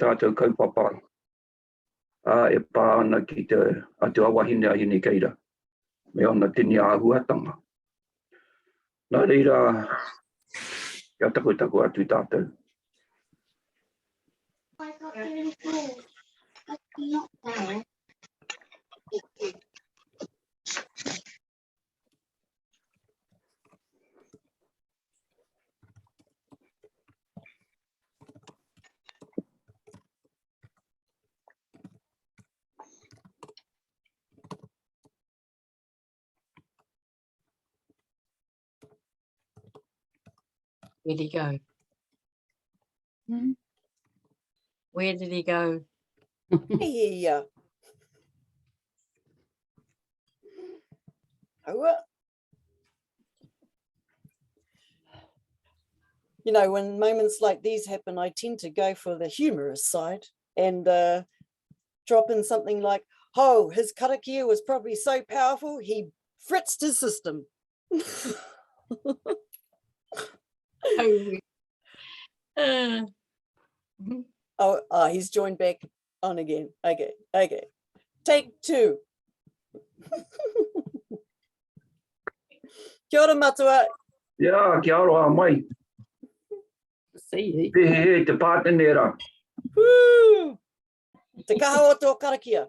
tātou kaupapa. E pā ana ki te atua wāhine a Hinekeira. Me ona tini āhuatanga. Nā reira, kia taku atu tātou. Where did he go? Where did he go? Yeah. You know, when moments like these happen, I tend to go for the humorous side and drop in something like, oh, his karakia was probably so powerful, he fritzed his system. Oh, he's joined back on again. Okay. Take two. Kia ora matua. Yeah, kia ora mai. See you. Te pātenera. Woo! Te kaha o tō karakia.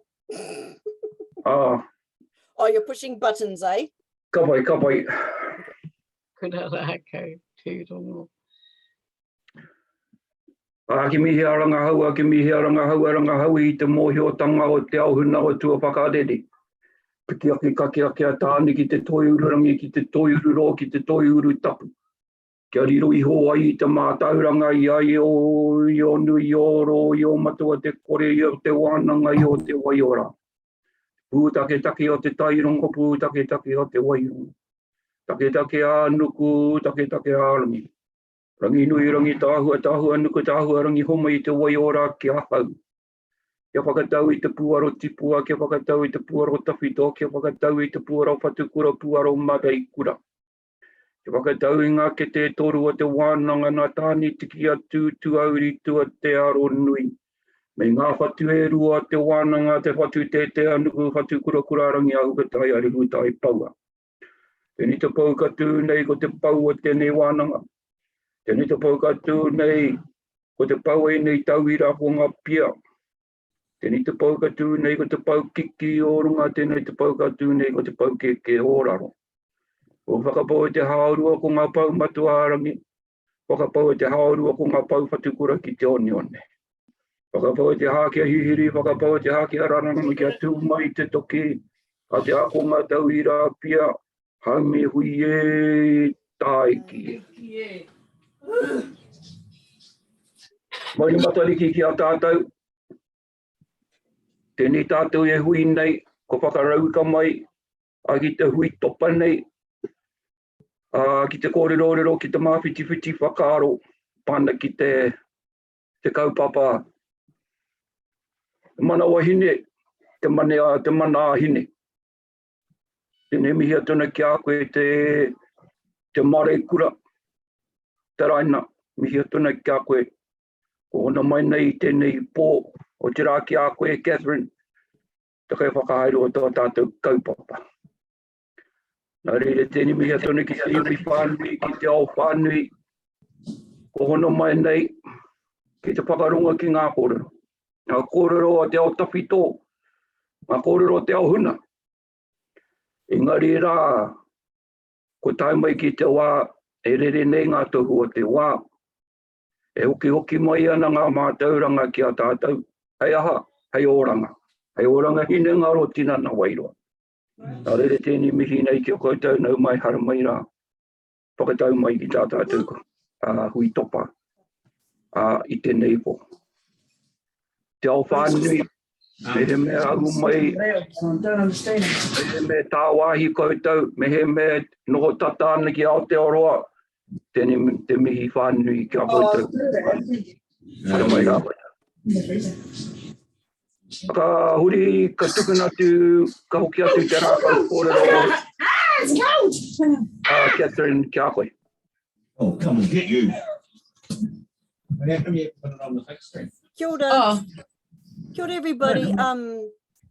Oh, you're pushing buttons, eh? Ka pai. Kuna rākau, tūrongo. Ki mihi aranga hau I te mōhiotanga o te auhuna o tua whakarere. Pikiaki kakiaki a tāne ki te toiururangi, ki te toiururo, ki te toiuru tapu. Kia riro iho ai te mātauranga I ai o nui oro, I o matua te kore, I o te wānanga, I o te waiora. Pūtaketake o te tairongo, pūtaketake o te wairongo. Taketake a nuku, taketake a rangi. Rangi nui, rangi tāhua, nuku tāhua, rangi homa I te waiora kia hau. Kia whakatau I te puaro tipua, kia whakatau I te puaro tawhito, kia whakatau I te puaro whatukura, puaro madai kura. Kia whakatau I ngā kete toru o te wānanga nā tāni tiki atu tuauri tua te aro nui. Me ngā whatu e rua te wānanga, te whatu te anuku, whatu kura rangi a hukatai a rihu tai paua. Tēnei te pau katu nei ko te pau o tēnei wānanga. Tēnei te pau katu nei ko te pau e nei tauira ko ngā pia. Tēnei te pau katu nei ko te pau kiki o runga, tēnei te pau katu nei ko te pau keke ōraro. O whakapau e te haorua ko ngā pau matuārangi. Whakapau e te haorua ko ngā pau whatukura ki te one. Whakapau e te hākia hihiri, whakapau e te hākia raranga ki a tū mai te toki. A te ako ngā tauira pia. Haume hui e taiki. Mai matariki ki a tātou. Tēnei tātou e hui nei, ko whakarauka mai, a ki te hui topa nei, ki te kōrero, ki te mawhiti whakaaro, pāna ki te kaupapa. Te mana wahine, te mana hine. Tēnei mihi atuna ki a koe te mare kura, Te Raina, mihi atuna ki a koe. Ko ona mai nei tēnei pō o te rā ki a koe, Catherine, te kai whakahaero o tō tātou kaupapa. Nā reire tēnei mihi atuna ki te iwi whānui, ki te ao whānui. Ko ona mai nei, ki te whakarunga ki ngā kōrero. Ngā kōrero o te ao tawhito, ngā kōrero o te ao huna. Engari rā, ko tai mai ki te wā, e rere nei ngā tohu o te wā. E hoki mai ana ngā mātauranga ki a tātou. Hei aha, hei oranga. Hei oranga hine ngaro tinana wairoa. Nā rere tēnei mihi nei ki o koutou nau mai hara mai rā. Whakatau mai ki tā tātou hui topa I tēnei po. Te ao whānui, me he mea agu mai, me he mea tāwahi koutou, me he mea noho tatāna ki Aotearoa, te mihi whānui ki a koutou. Hara mai rā. Ka huri, ka tukuna tu, ka hoki atu te rākau kōrero. Catherine, ki a koe. Oh, come and get you. How come you put it on the fixed screen? Kia ora. Oh, Kia ora, everybody.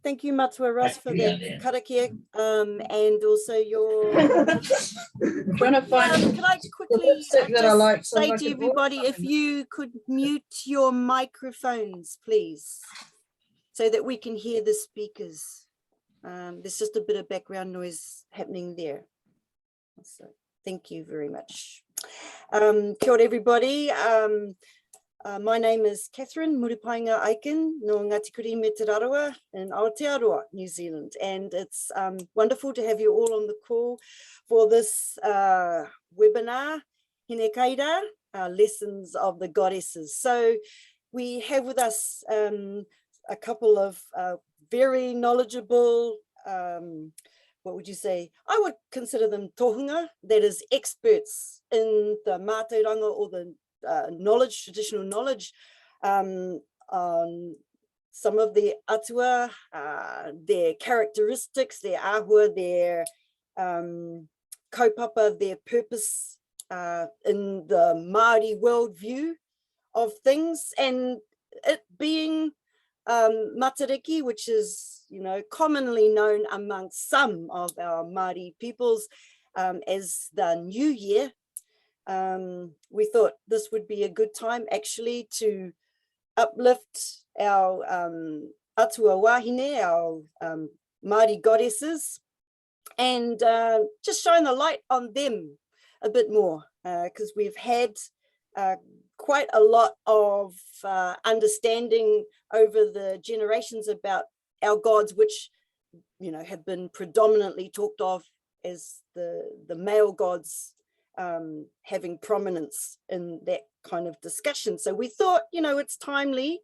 Thank you, Matua Ross, for that karakia, and also your. trying to find Can I quickly that I like, so say I to can everybody, if you could mute your microphones, please, so that we can hear the speakers. There's just a bit of background noise happening there. So thank you very much. Kia ora, everybody. My name is Catherine Murupaenga-Ikenn no Ngāti Te Rarawa in Aotearoa, New Zealand, and it's wonderful to have you all on the call for this webinar, Hinekeira, Lessons of the Goddesses. So we have with us a couple of very knowledgeable, what would you say? I would consider them tohunga, that is experts in the mātauranga or the knowledge, traditional knowledge, on some of the Atua, their characteristics, their ahua, their kaupapa, their purpose in the Māori worldview of things, and it being matariki, which is, you know, commonly known amongst some of our Māori peoples as the New Year. We thought this would be a good time actually to uplift our Atua wāhine, our Māori goddesses, and just shine the light on them a bit more, because we've had quite a lot of understanding over the generations about our gods, which, you know, have been predominantly talked of as the male gods, having prominence in that kind of discussion. So we thought, you know, it's timely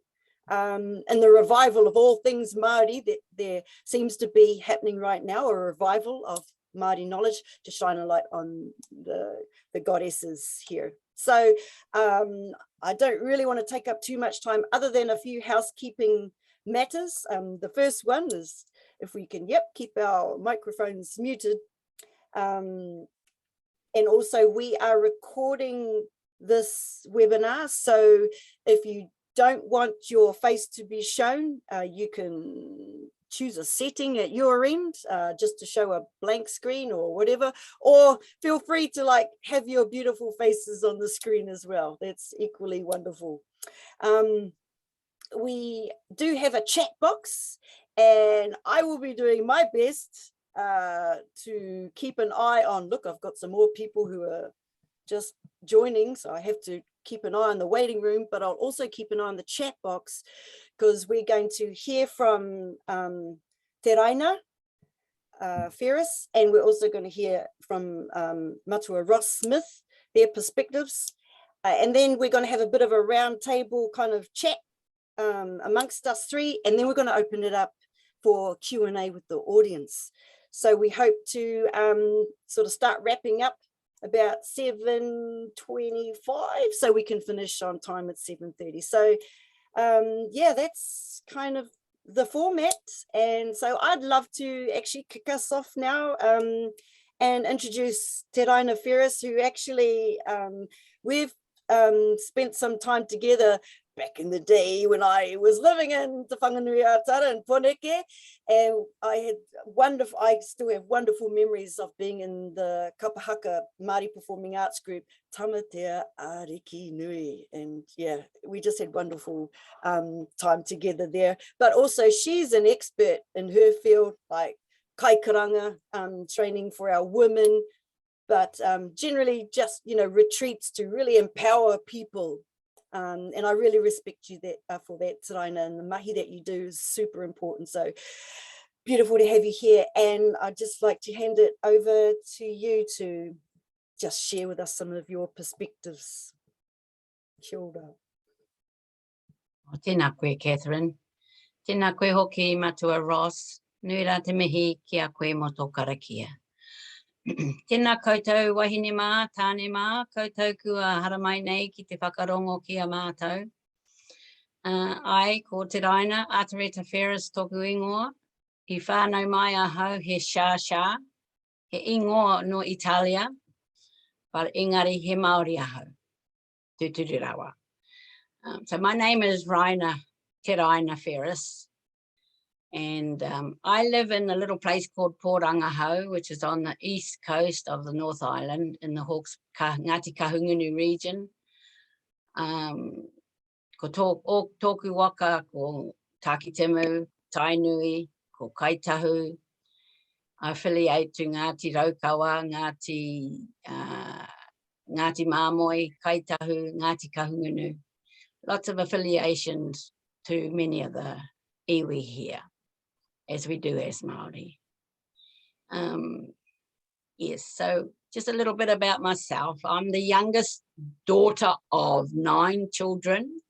in the revival of all things Māori that there seems to be happening right now, a revival of Māori knowledge, to shine a light on the goddesses here. So I don't really want to take up too much time other than a few housekeeping matters. The first one is if we can, keep our microphones muted. And also we are recording this webinar, so if you don't want your face to be shown, you can choose a setting at your end, just to show a blank screen or whatever, or feel free to like have your beautiful faces on the screen as well. That's equally wonderful. We do have a chat box, and I will be doing my best to keep an eye on, look, I've got some more people who are just joining, so I have to keep an eye on the waiting room, but I'll also keep an eye on the chat box, because we're going to hear from Te Raina Ferris, and we're also going to hear from Matua Ross Smith, their perspectives, and then we're going to have a bit of a round table kind of chat amongst us three, and then we're going to open it up for Q&A with the audience. So we hope to sort of start wrapping up about 7:25, so we can finish on time at 7:30. So yeah, that's kind of the format. And so I'd love to actually kick us off now and introduce Te Raina Ferris, who actually we've spent some time together back in the day when I was living in Te Whanganui-a-Tara in Poneke, and I still have wonderful memories of being in the Kapahaka Māori Performing Arts group, Tamatea Ariki Nui, and yeah, we just had wonderful time together there. But also she's an expert in her field, like kaikaranga, training for our women, but generally just, you know, retreats to really empower people. And I really respect you for that, Te Raina, and the mahi that you do is super important. So beautiful to have you here. And I'd just like to hand it over to you to just share with us some of your perspectives. Kia ora. Tēnā koe, Catherine. Tēnā koe hoki Matua Ross. Nui rā te mihi ki a koe mo tō karakia. Tēnā koutou wahine mā, tāne mā, koutou kua haramai nei ki te whakarongo ki a mātou. Ai, ko Te Raina Atareta Ferris tōku ingoa, I whānau mai ahau he shā, he ingoa no Italia, but engari he Māori ahau, Te Rawa. So my name is Te Raina Ferris, and I live in a little place called Porangahau, which is on the east coast of the North Island in the Ngāti Kahungunu region. Ko tōku waka, ko Takitemu, Tainui, ko Kāi Tahu. I affiliate to Ngāti Raukawa, Ngāti Māmoe, Kāi Tahu, Ngāti Kahungunu. Lots of affiliations to many of the iwi here, as we do as Māori. Yes, so just a little bit about myself. I'm the youngest daughter of 9 children,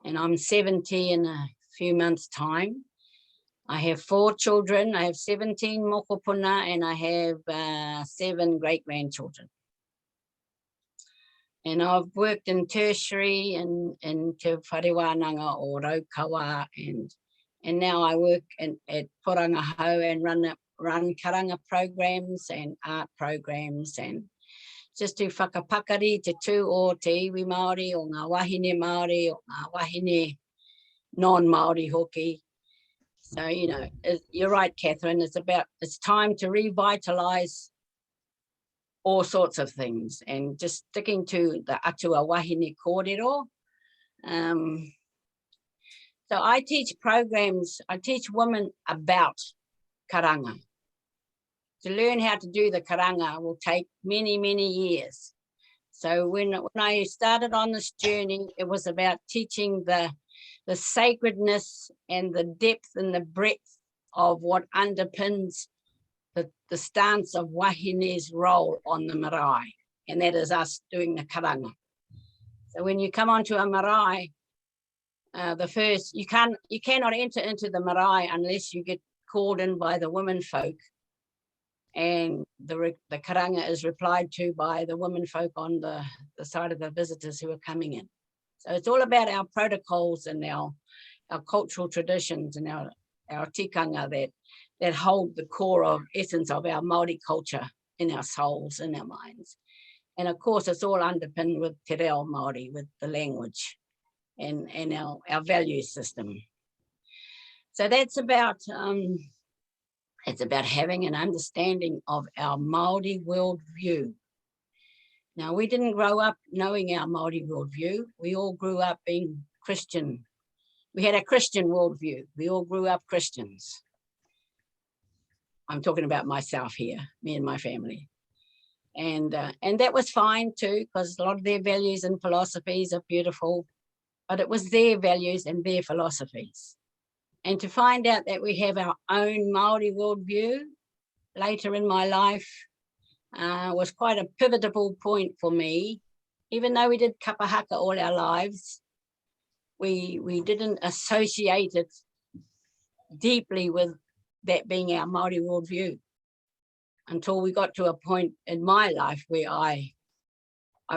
and I'm 70 in a few months' time. I have 4 children. I have 17 mokopuna, and I have 7 great-grandchildren. And I've worked in tertiary and Te Wharewananga or Raukawa, and now I work at Porangahau and run karanga programs and art programs, and just do whakapakari te tū o te iwi Māori o ngā wāhine Māori o ngā wāhine non-Māori hoki. So, you know, you're right, Catherine, it's time to revitalise all sorts of things, and just sticking to the Atua wāhine kōrero. So I teach programs, I teach women about karanga. To learn how to do the karanga will take many, many years. So when I started on this journey, it was about teaching the sacredness and the depth and the breadth of what underpins the stance of wahine's role on the marae, and that is us doing the karanga. So when you come onto a marae, you cannot enter into the marae unless you get called in by the women folk, and the karanga is replied to by the women folk on the side of the visitors who are coming in. So it's all about our protocols and our cultural traditions and our tikanga that hold the core of essence of our Māori culture in our souls, in our minds. And of course, it's all underpinned with te reo Māori, with the language and our value system. So that's about, it's about having an understanding of our Māori worldview. Now, we didn't grow up knowing our Māori worldview. We all grew up being Christian. We had a Christian worldview. We all grew up Christians. I'm talking about myself here, me and my family. And that was fine too, because a lot of their values and philosophies are beautiful, but it was their values and their philosophies. And to find out that we have our own Māori worldview later in my life was quite a pivotal point for me. Even though we did kapahaka all our lives, we didn't associate it deeply with that being our Māori worldview until we got to a point in my life where I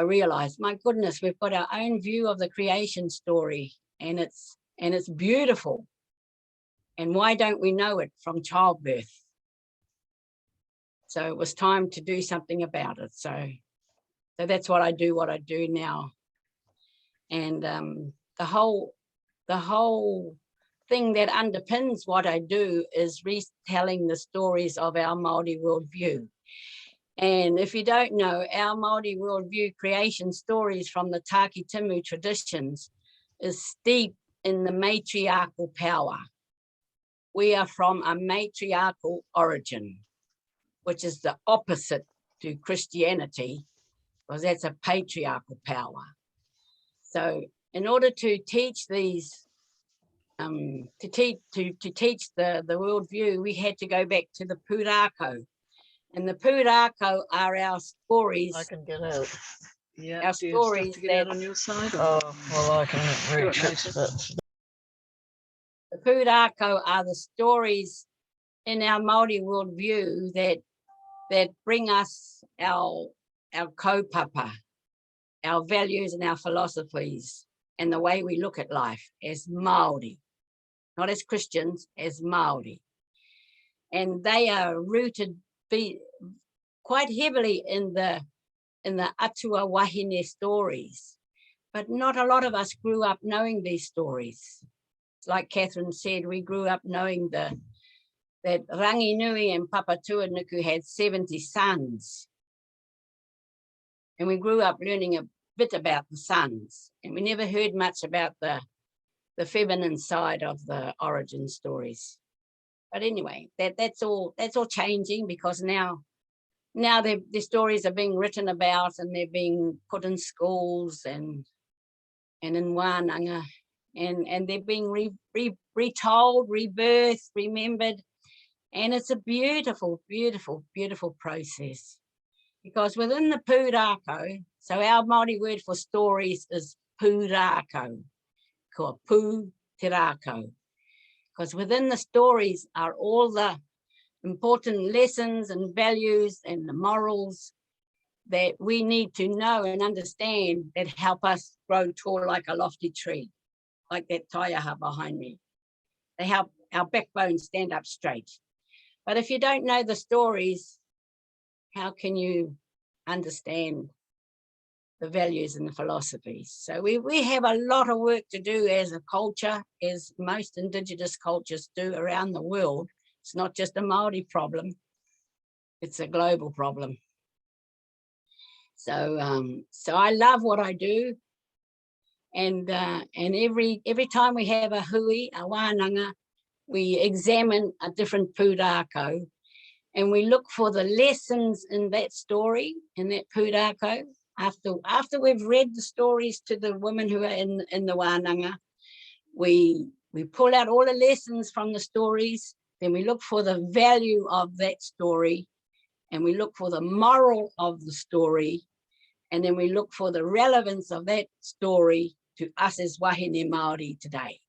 realized, my goodness, we've got our own view of the creation story, and it's beautiful. And why don't we know it from childbirth? So it was time to do something about it. So that's what I do now. And the whole thing that underpins what I do is retelling the stories of our Māori worldview. And if you don't know, our Māori worldview creation stories from the Tāki Timu traditions is steeped in the matriarchal power. We are from a matriarchal origin, which is the opposite to Christianity, because that's a patriarchal power. So in order to teach these, to teach the worldview, we had to go back to the pūrākau. And the pūrākau are our stories. I can get out. Yeah, our do you have stuff stories to get out that on your side? Oh, well, I can reach it, but the pūrākau are the stories in our Māori worldview that bring us our kaupapa, our values and our philosophies, and the way we look at life as Māori, not as Christians, as Māori. And they are rooted quite heavily in the Atua wāhine stories. but not a lot of us grew up knowing these stories. Like Catherine said, we grew up knowing that Ranginui and Papatuanuku had 70 sons. And we grew up learning a bit about the sons, and we never heard much about the feminine side of the origin stories. But anyway, that's all changing, because now the stories are being written about, and they're being put in schools and in wānanga, and they're being retold, rebirthed, remembered. And it's a beautiful, beautiful, beautiful process. Because within the pūrākau, so our Māori word for stories is pūrākau, kua pū te rākau. Because within the stories are all the important lessons and values and the morals that we need to know and understand, that help us grow tall like a lofty tree, like that taiaha behind me. They help our backbone stand up straight. But if you don't know the stories, how can you understand the values and the philosophies? So we have a lot of work to do as a culture, as most Indigenous cultures do around the world. It's not just a Māori problem, it's a global problem. So so I love what I do, and every time we have a hui, a wānanga, we examine a different pūrākau, and we look for the lessons in that story, in that pūrākau. After we've read the stories to the women who are in the wānanga, we pull out all the lessons from the stories, then we look for the value of that story, and we look for the moral of the story, and then we look for the relevance of that story to us as wāhine Māori today.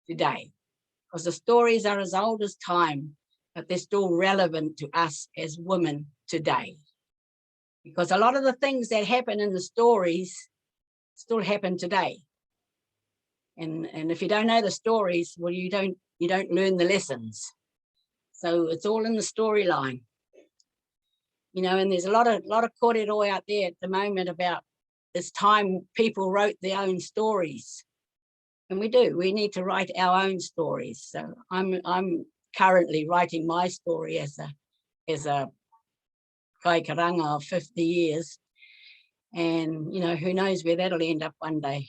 Because the stories are as old as time, but they're still relevant to us as women today. Because a lot of the things that happen in the stories still happen today. And if you don't know the stories, well, you don't learn the lessons. So it's all in the storyline. You know, and there's a lot of kōrero out there at the moment about it's time people wrote their own stories. And we do. We need to write our own stories. So I'm currently writing my story as a kaikaranga of 50 years. And, you know, who knows where that'll end up one day.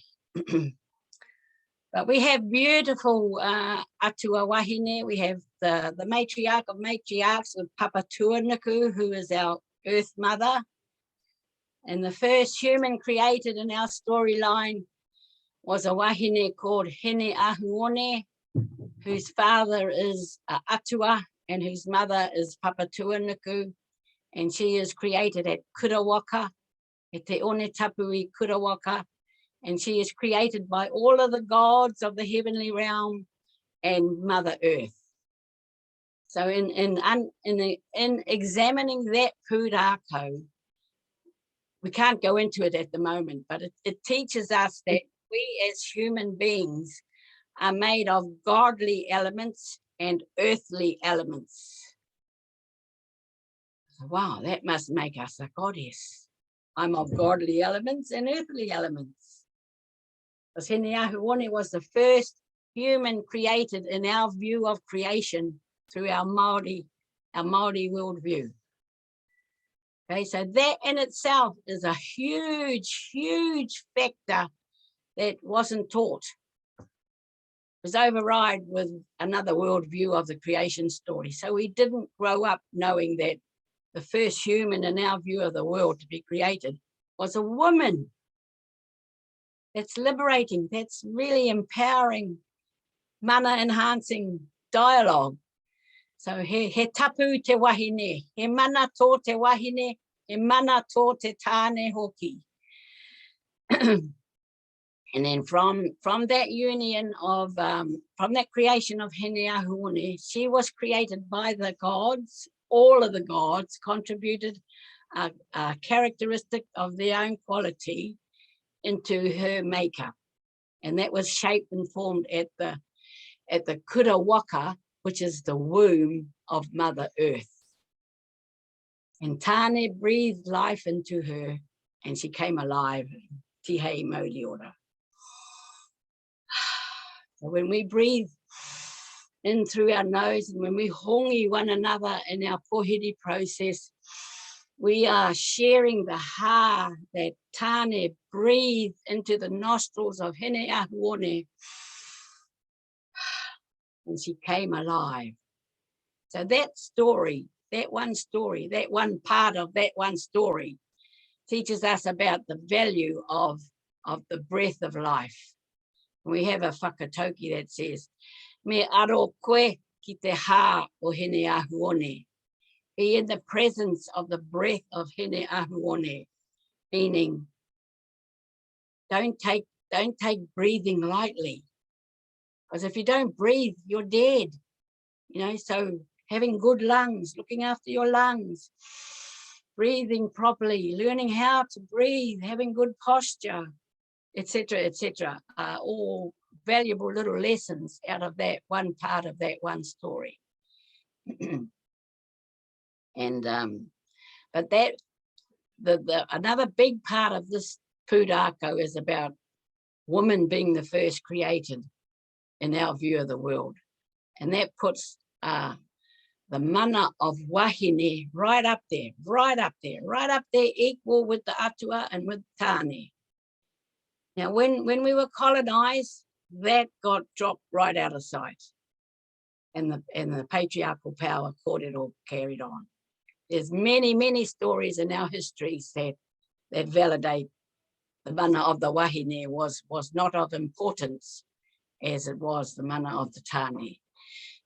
But we have beautiful Atua wāhine. We have the matriarch of matriarchs with Papatuanuku, who is our Earth Mother. And the first human created in our storyline was a wāhine called Hinekeira, whose father is Atua and whose mother is Papatuanuku. And she is created at Kurawaka, at Te One Tapui Kurawaka. And she is created by all of the gods of the heavenly realm and Mother Earth. So in examining that pūrākau, we can't go into it at the moment, but it teaches us that we as human beings are made of godly elements and earthly elements. Wow, that must make us a goddess. I'm of godly elements and earthly elements. Because Hinekeira was the first human created in our view of creation through our Māori worldview. Okay, so that in itself is a huge, huge factor that wasn't taught. It was override with another worldview of the creation story. So we didn't grow up knowing that the first human in our view of the world to be created was a woman. That's liberating. That's really empowering, mana enhancing dialogue. So he tapu te wāhine, he mana tō te wāhine, he mana tō te tāne hoki. And then from that union of, from that creation of Hinekeira, she was created by the gods. All of the gods contributed a characteristic of their own quality into her makeup. And that was shaped and formed at the Kurawaka, which is the womb of Mother Earth. And Tāne breathed life into her, and she came alive. tihei mauri ora. So when we breathe in through our nose and when we hongi one another in our pohiri process, we are sharing the ha that Tane breathed into the nostrils of Hine Ahuone, and she came alive. So that story, that one part of that one story teaches us about the value of the breath of life. We have a whakatauki that says, me aro koe ki te ha o Hine Ahuone. Be in the presence of the breath of Hine Ahuone, meaning don't take breathing lightly. Because if you don't breathe, you're dead. You know, so having good lungs, looking after your lungs, breathing properly, learning how to breathe, having good posture, etc., are all valuable little lessons out of that one part of that one story. And but that the another big part of this pūrākau is about women being the first created in our view of the world, and that puts the mana of wāhine right up there, equal with the Atua and with Tāne. Now, when we were colonized, that got dropped right out of sight, and the patriarchal power caught it all carried on. There's many stories in our histories that validate the mana of the wāhine was not of importance as it was the mana of the Tāne.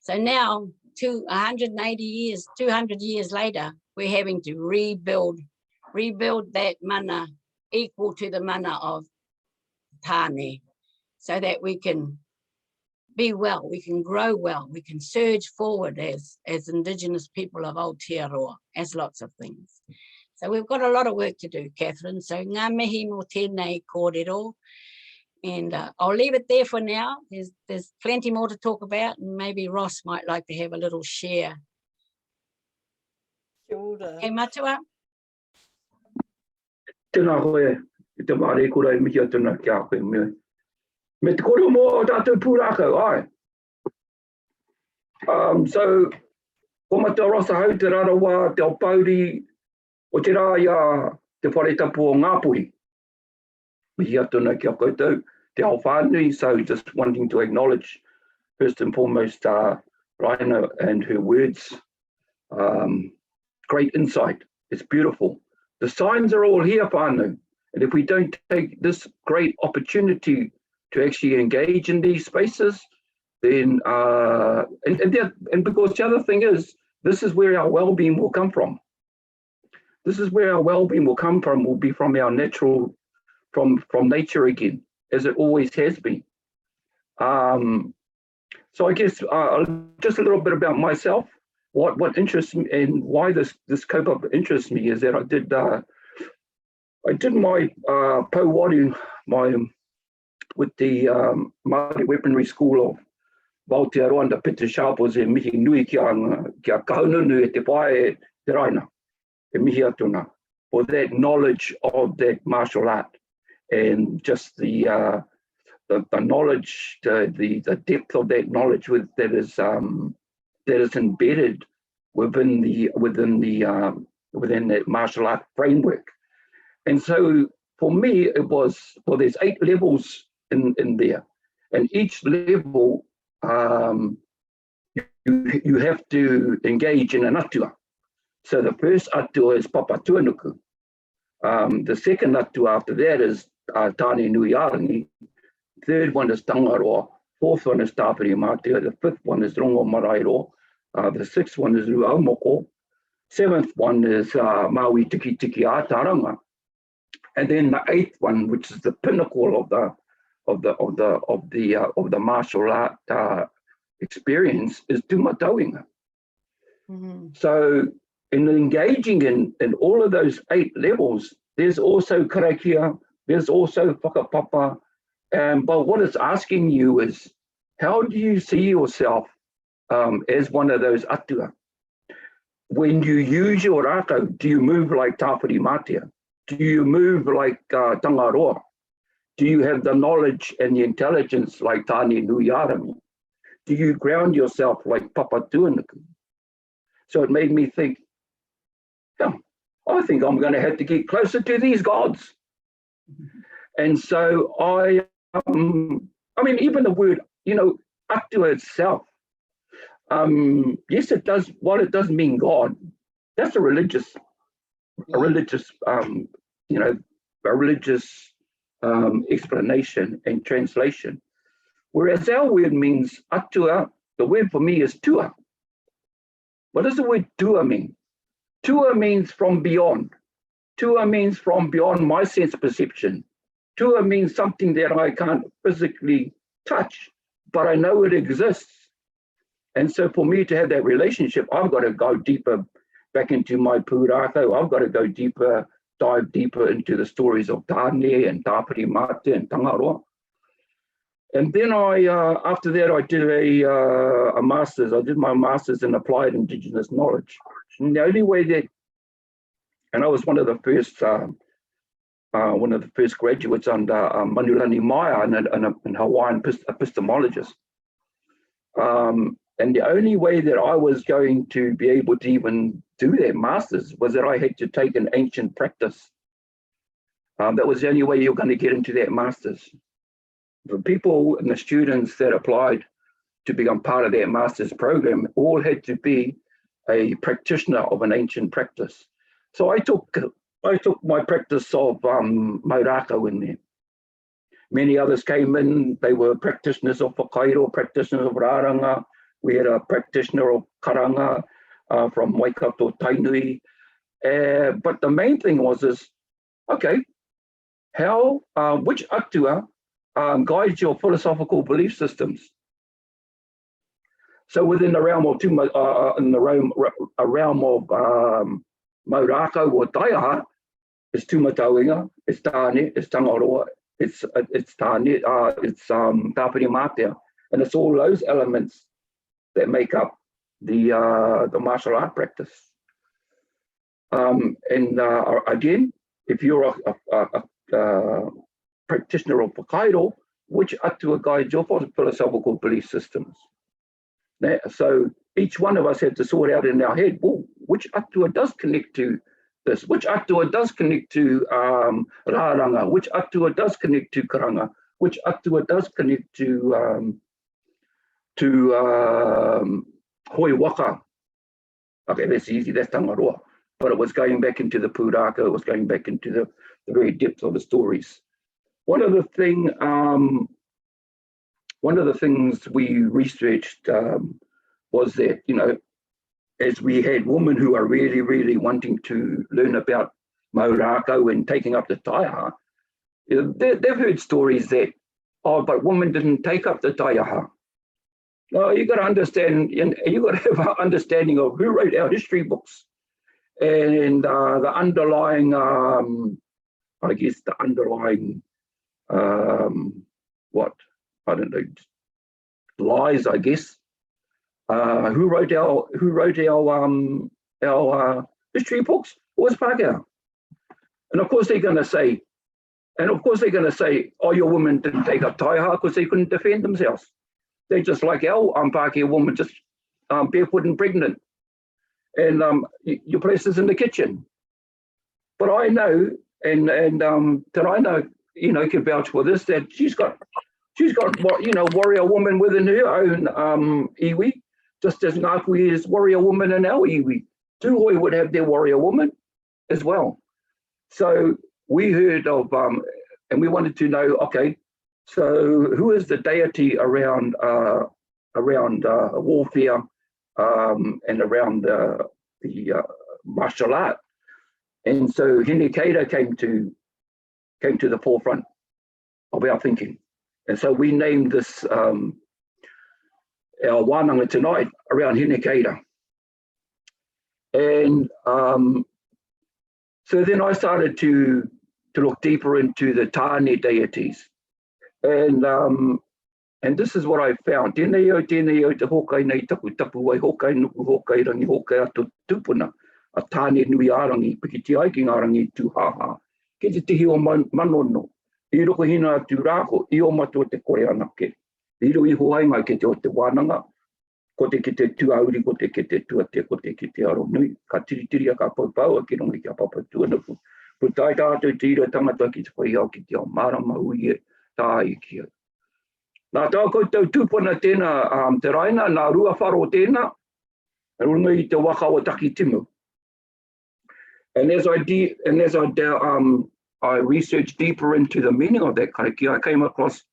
So now, 180 years, 200 years later, we're having to rebuild that mana equal to the mana of Tāne, so that we can be well, we can grow well, we can surge forward as indigenous people of Aotearoa, as lots of things. So we've got a lot of work to do, Catherine. So ngā mihi mō tēnei kōrero. And I'll leave it there for now. There's plenty more to talk about, and maybe Ross might like to have a little share. Kia ora. Okay, matua. Tēnā koe, I te Māori kura I mihi atuna ki a koe me. Me te koro mō o tātou pūrākau, ai. So, ko mata rosa hau te Rarawa, te Aupouri, o te rā ia te wharetapu o Ngāpuhi. Mihi atuna ki a koutou, te ao whānui, so just wanting to acknowledge, first and foremost, Raina and her words. Great insight, it's beautiful. The signs are all here, whānau, and if we don't take this great opportunity to actually engage in these spaces, then, and because the other thing is, this is where our well-being will come from. This is where our well-being will come from, will be from our natural, from nature again, as it always has been. So I guess just a little bit about myself. What interests me and why this kaupapa interests me is that I did my pauwari, with the Māori Weaponry School of Aotearoa under Peter Sharp was e mihi nui kia kahununu e te whae Te Raina, e mihi atuna, for that knowledge of that martial art and just the knowledge, the depth of that knowledge that is embedded within that martial art framework. And so for me, it was, well, there's 8 levels in there, and each level you have to engage in an atua. So the first atua is papa tuanuku. The second atua after that is tāne nui arangi. Third one is tangaroa. Fourth one is tāpiri mātea. The fifth one is rongo marairo. The sixth one is ruaumoko. Seventh one is maui tiki tiki ātaranga. And then the 8th one, which is the pinnacle of the martial art experience, is tumatauinga. Mm-hmm. So in engaging in all of those 8 levels, there's also karakia, there's also whakapapa, but what it's asking you is, how do you see yourself as one of those atua? When you use your rākau, do you move like tāpiri mātea? Do you move like tangaroa? Do you have the knowledge and the intelligence like Tāne Nui Arangi? Do you ground yourself like Papa Tuanuku? So it made me think, yeah, I think I'm going to have to get closer to these gods. And so I mean, even the word, Atua itself, yes, it does, while it doesn't mean God, that's a religious explanation and translation. Whereas our word means Atua, the word for me is tua. What does the word tua mean? Tua means from beyond. Tua means from beyond my sense of perception. Tua means something that I can't physically touch, but I know it exists. And so for me to have that relationship, I've got to go deeper back into my pūrākau. I've got to go deeper, dive deeper into the stories of Tāne and Tāpiri Mate and Tangaroa. And then after that, I did a master's. I did my master's in applied indigenous knowledge. And the only way that, and I was one of the first graduates under Manulani Maya, an Hawaiian epistemologist. And the only way that I was going to be able to even do that master's was that I had to take an ancient practice. That was the only way you're going to get into that master's. The people and the students that applied to become part of that master's program all had to be a practitioner of an ancient practice. So I took my practice of Maurākau in there. Many others came in. They were practitioners of whakairo, practitioners of rāranga. We had a practitioner of karanga from Waikato Tainui. But the main thing was okay, which atua guides your philosophical belief systems? So within the realm of a realm of Maurākau or Taiaha, it's Tumatauinga, it's Tāne, it's Tangaroa, it's Tāne, it's Tāpiri Mate, and it's all those elements that make up the martial art practice. Again, if you're a practitioner of whakairo, which atua guides your philosophical belief systems? So each one of us had to sort out in our head, well, which atua does connect to this? Which atua does connect to rāranga? Which atua does connect to karanga? Which atua does connect to hoi waka? Okay, that's easy, that's Tangaroa. But it was going back into the pūrākau, it was going back into the very depth of the stories. One of the things we researched was that, as we had women who are really, really wanting to learn about Maurākau and taking up the taiaha, they've heard stories that, but women didn't take up the taiaha. No, you got to understand, and you got to have an understanding of who wrote our history books and the underlying, lies, I guess. Who wrote our history books? It was Pākehā. And of course they're going to say, oh, your women didn't take up taiaha because they couldn't defend themselves. They're just like our Pākehā woman, just barefoot and pregnant. And your place is in the kitchen. But I know, and that I know, can vouch for this, that she's got warrior woman within her own iwi, just as Ngāpuhi is warrior woman in our iwi. Tūhoi would have their warrior woman as well. So we heard of, and we wanted to know, okay, so who is the deity around warfare and around the martial art? And so Hinekeira came to the forefront of our thinking. And so we named this our wānanga tonight around Hinekeira. And so then I started to look deeper into the Tāne deities. And this is what I found. Tēnei o te hokai nei tapu wai hokai nuku hokai rangi hokai ato tupuna. A Tāne nui arangi, piki te aiki ngarangi tūhaha. Ke te tihi o manono. I roko hina atu rāko, I o matua te kore anake. I ro I hoainga ke te o te wānanga, ko te ki te tuauri, ko te ki te tuate, ko te ki te aro nui. Ka tiritiri a ka paupau, a ki rongi kia papa tuanapu. Ko tai tātou te ira tangata ki te whai au ki te ao marama ui e tā I kia. Nā tā koutou tūpana tēnā te raina, nā rua wharo tēnā, runga I te waka o taki timu. And as I researched deeper into the meaning of that karakia, I came across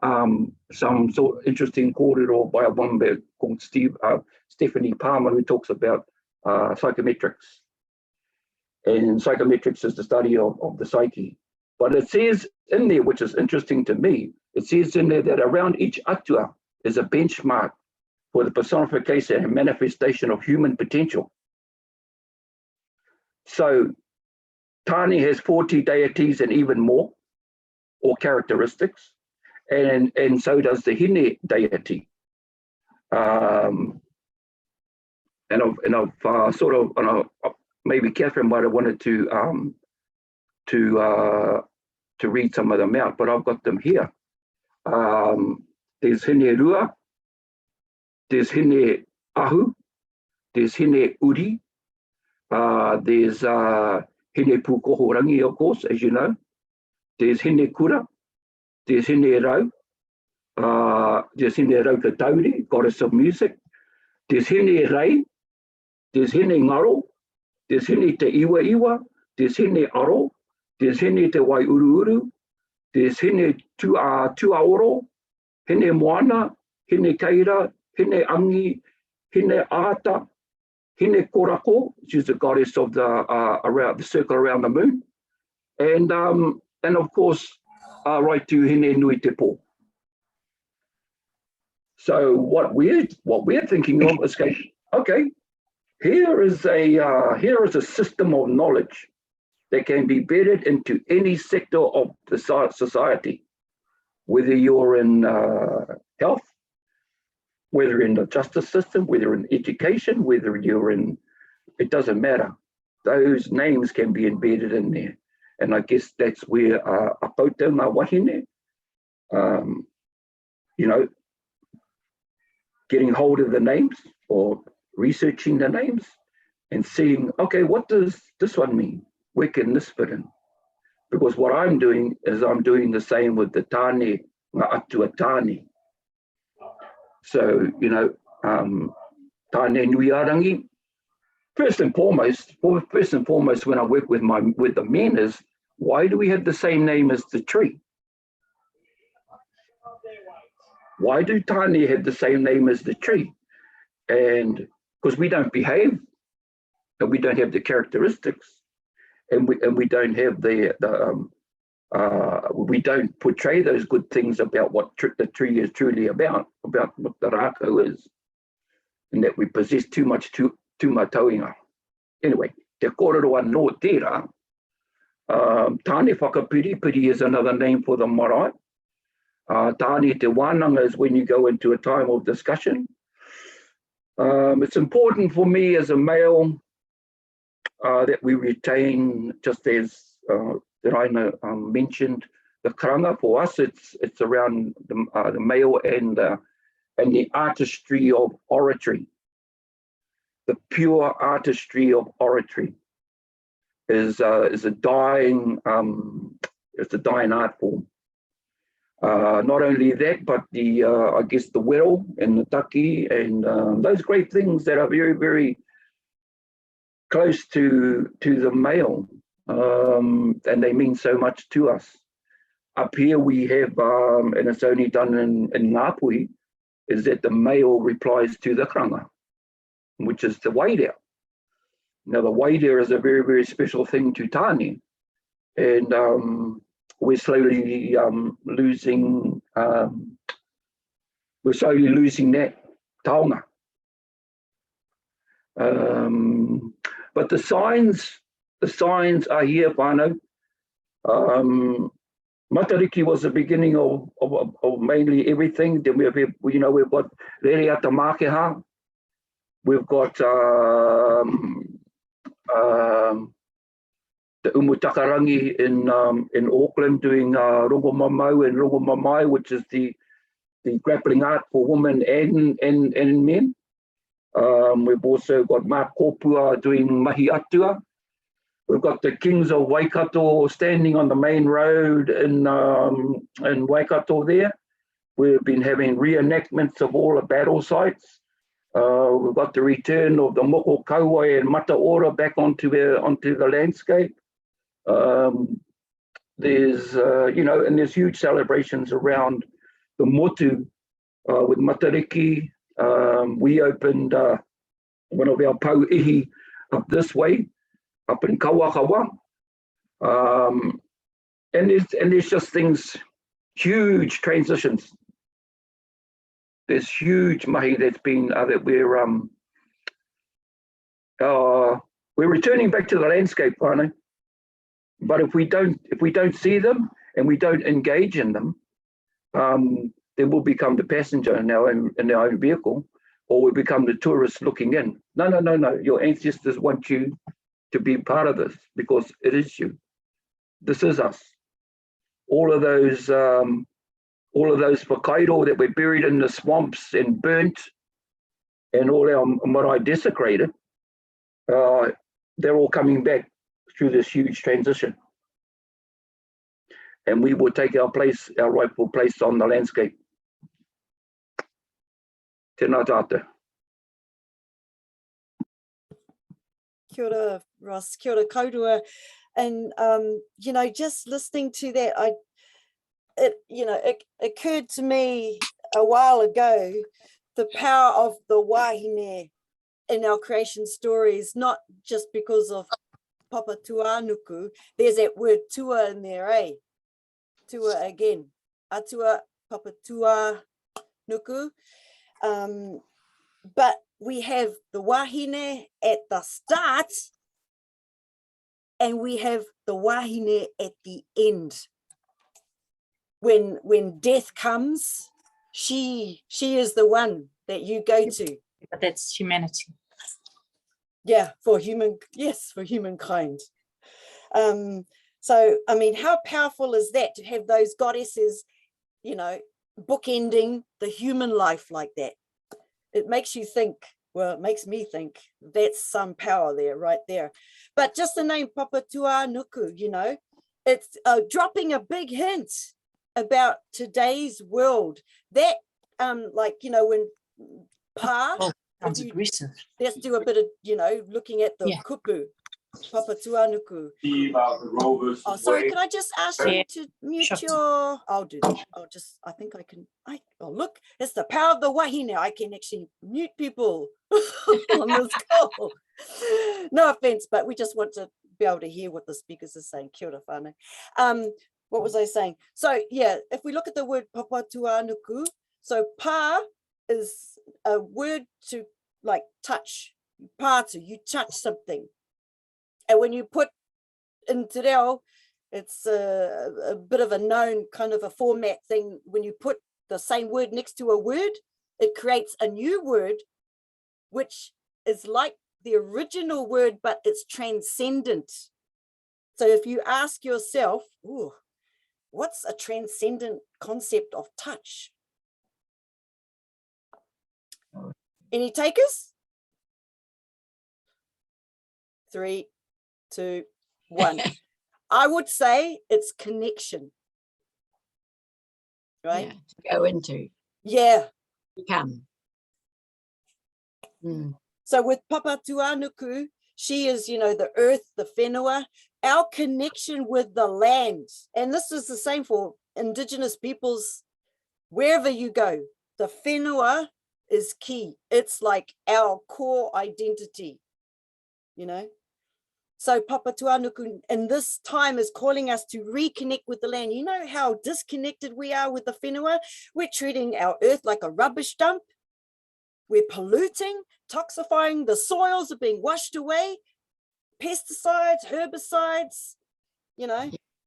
some sort of interesting kōrero by a woman called Stephanie Palmer, who talks about psychometrics. And psychometrics is the study of the psyche. But it says in there, which is interesting to me, it says in there that around each atua is a benchmark for the personification and manifestation of human potential. So Tāne has 40 deities and even more, or characteristics, and so does the Hine deity. And I've sort of, maybe Catherine might have wanted to read some of them out, but I've got them here. There's Hine Rua, there's Hine Ahu, there's Hine Uri, there's Hine Pukohorangi, of course, as you know. There's Hine Kura, there's Hine Rau, there's Hine Raukatauri, goddess of music. There's Hine Rei, there's Hine Ngaro, there's Hine Te Iwa Iwa, there's Hine Aro, there's Hine Te Wai Uru Uru, there's Hine Tuaoro, Hine Moana, Hinekeira, Hine Angi, Hine Ata, Hine Korako, which is the goddess of the around the circle around the moon, and of course, right to Hine Nui Te Po. So what we're thinking of is, okay, here is a system of knowledge that can be embedded into any sector of the society, whether you're in health, whether in the justice system, whether in education, whether you're in, it doesn't matter. Those names can be embedded in there. And I guess that's where Apauta ngā wahine, getting hold of the names or researching the names and seeing, okay, what does this one mean? Where can this fit in? Because what I'm doing is I'm doing the same with the Tāne, ngā atua Tāne. So, Tāne nui arangi. First and foremost, when I work with the men is, why do we have the same name as the tree? Why do Tāne have the same name as the tree? And because we don't behave, and we don't have the characteristics, and we don't have we don't portray those good things about what the tree is truly about what the rākau is, and that we possess too much tauinga. Anyway, te kōrero anō tērā, Tāne whakapiripiri is another name for the marae. Tāne te wānanga is when you go into a time of discussion. It's important for me as a male that we retain, just as Te Raina mentioned, the karanga. For us, it's around the male and the artistry of oratory. The pure artistry of oratory is a dying art form. Not only that, but I guess the wero and the taki and those great things that are very, very close to the male, and they mean so much to us. Up here we have, and it's only done in Ngāpuhi, is that the male replies to the karanga, which is the waireo. Now the waireo is a very, very special thing to Tāne, and we're slowly losing that taonga. But the signs are here, whānau. Matariki was the beginning of mainly everything. Then we've got Rere Ata Mākeha. We've got the umutakarangi in Auckland doing rongo mamau and rongo mamai, which is the grappling art for women and men. We've also got Mark Kopua doing mahi atua. We've got the Kings of Waikato standing on the main road in Waikato there. We've been having reenactments of all the battle sites. We've got the return of the moko kauai and mataora back onto the landscape. There's and there's huge celebrations around the motu with matariki. We opened one of our pauihi up this way, up in Kawakawa. And there's just things, huge transitions. There's huge mahi that's been that we're returning back to the landscape, whānau. But if we don't see them and we don't engage in them, then we'll become the passenger in our own vehicle, or we become the tourist looking in. No. Your ancestors want you to be part of this because it is you. This is us. All of those whakairo that were buried in the swamps and burnt, and all our marae desecrated, they're all coming back through this huge transition. And we will take our rightful place on the landscape. Tēnā tātou. Kia ora, Ross. Kia ora koutua. And, just listening to that, it occurred to me a while ago, the power of the wāhine in our creation stories, not just because of Papa Tuanuku. There's that word tua in there, eh? Tua again. Atua, Papa Tuanuku. But we have the wāhine at the start, and we have the wāhine at the end. When death comes, she is the one that you go to. But that's humanity. Yeah, for humankind. So, I mean, how powerful is that to have those goddesses, bookending the human life like that? It makes you think, well, it makes me think that's some power there, right there. But just the name Papa Tuanuku, it's dropping a big hint about today's world. That, when Pa, Sounds aggressive. let's do a bit of, looking at the kupu, Papa Tuanuku. Oh, sorry, could I just ask you to mute your, I'll do that. I think I can, look, it's the power of the wāhine. I can actually mute people on this call. No offense, but we just want to be able to hear what the speakers are saying. Kia ora whānau. What was I saying? So yeah, if we look at the word Papa Tuanuku, so pa is a word to like touch, pātu, you touch something. And when you put in te reo, it's a bit of a known kind of a format thing. When you put the same word next to a word, it creates a new word, which is like the original word, but it's transcendent. So if you ask yourself, ooh, what's a transcendent concept of touch? Any takers? 3, 2, 1. I would say it's connection. Right? Yeah, to go into. Yeah. Become. Mm. So with Papa Tuanuku, she is, the earth, the whenua, our connection with the land. And this is the same for indigenous peoples, wherever you go. The whenua is key. It's like our core identity, So Papa Tuanuku in this time is calling us to reconnect with the land. You know how disconnected we are with the whenua? We're treating our earth like a rubbish dump. We're polluting, toxifying, the soils are being washed away, pesticides, herbicides,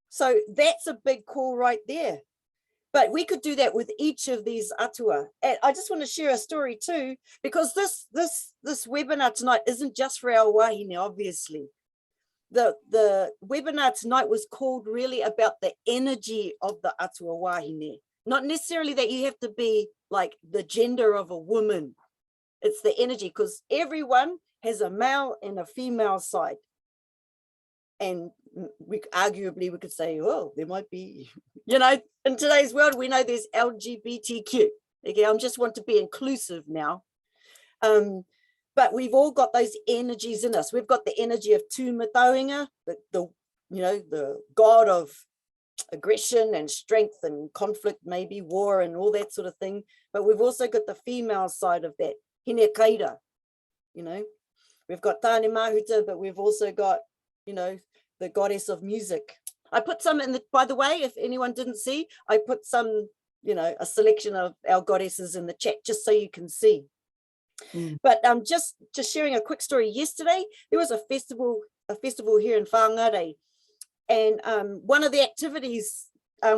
So that's a big call right there. But we could do that with each of these atua. And I just want to share a story too, because this webinar tonight isn't just for our wāhine, obviously. the webinar tonight was called really about the energy of the Atua wāhine. Not necessarily that you have to be like the gender of a woman. It's the energy, because everyone has a male and a female side. And arguably we could say, well, there might be, you know, in today's world, we know there's LGBTQ. Okay, I just want to be inclusive now. But we've all got those energies in us. We've got the energy of Tūmatauenga, the you know, the god of aggression and strength and conflict, maybe war and all that sort of thing. But we've also got the female side of that, Hinekeira, you know. We've got Tāne Mahuta, but we've also got, you know, the goddess of music. I put some in the, by the way, if anyone didn't see, I put some, you know, a selection of our goddesses in the chat, just so you can see. But just sharing a quick story. Yesterday, there was a festival here in Whangare. And one of the activities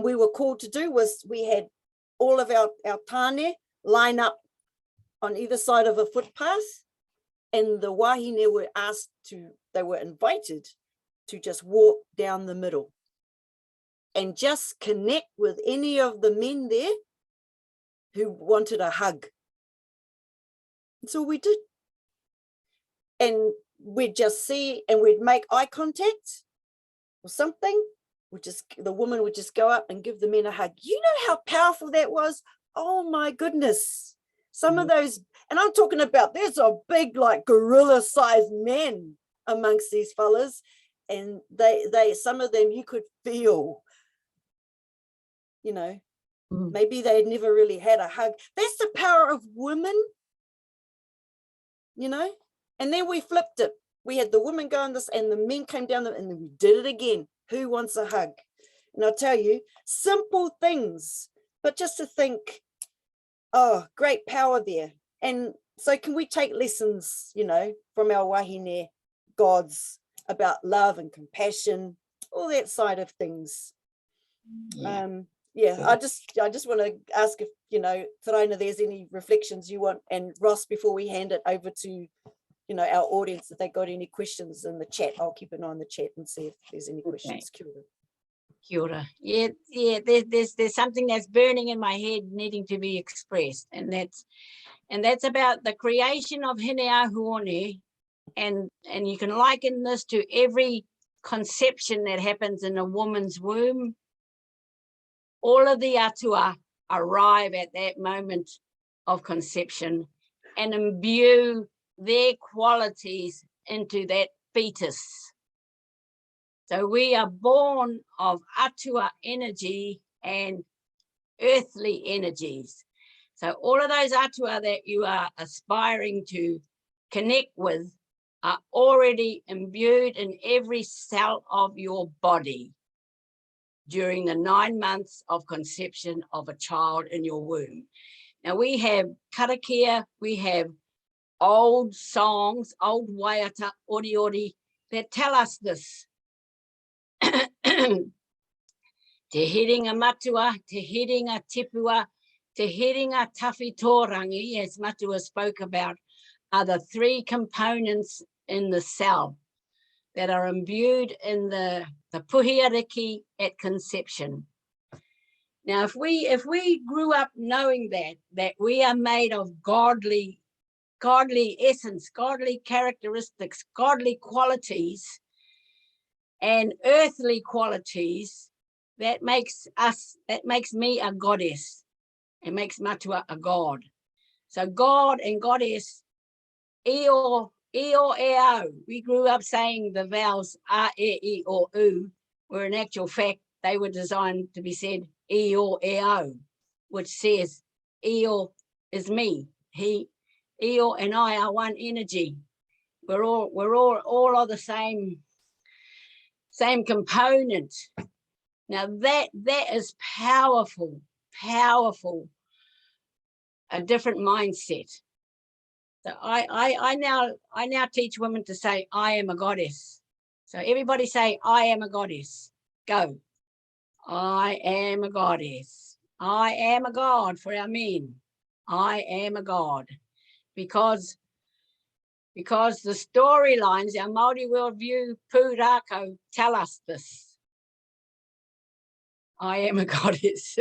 we were called to do was we had all of our tāne line up on either side of a footpath, and the wāhine were asked to, they were invited to just walk down the middle and just connect with any of the men there who wanted a hug. That's all we did. And we'd just see, and we'd make eye contact or something. The woman would just go up and give the men a hug. You know how powerful that was? Oh my goodness. Some of those, and I'm talking about, there's a big like gorilla sized men amongst these fellas. And they some of them you could feel, you know, maybe they had never really had a hug. That's the power of women, you know. And then we flipped it. We had the women go on this and the men came down and then we did it again. Who wants a hug? And I'll tell you, simple things, but just to think, oh, great power there. And so can we take lessons, you know, from our wāhine gods about love and compassion, all that side of things. Yeah, I just want to ask if, you know, Te Raina, there's any reflections you want, and Ross, before we hand it over to, you know, our audience, if they got any questions in the chat, I'll keep an eye on the chat and see if there's any questions. Kia ora. Kia ora. Yeah, there's something that's burning in my head needing to be expressed, and that's about the creation of Hine Ahuone, and you can liken this to every conception that happens in a woman's womb. All of the Atua arrive at that moment of conception and imbue their qualities into that fetus. So we are born of Atua energy and earthly energies. So all of those Atua that you are aspiring to connect with are already imbued in every cell of your body during the 9 months of conception of a child in your womb. Now we have karakia, we have old songs, old waiata, ori ori, that tell us this. Te hiringa matua, te hiringa tipua, te hiringa tawhitorangi, as Matua spoke about, are the three components in the cell that are imbued in the puhiariki at conception. Now, if we grew up knowing that we are made of godly essence, godly characteristics, godly qualities, and earthly qualities, that makes me a goddess. It makes Matua a god. So God and goddess, eo e ao. We grew up saying the vowels a, e, or u, where in actual fact they were designed to be said e o, which says eo is me. Eo and I are one energy. We're all of the same component. Now that is powerful, a different mindset. So I now teach women to say, I am a goddess. So everybody say, I am a goddess. Go. I am a goddess. I am a god for our men. I am a god. Because because the storylines, our Māori worldview, pūrākau, tell us this. I am a goddess.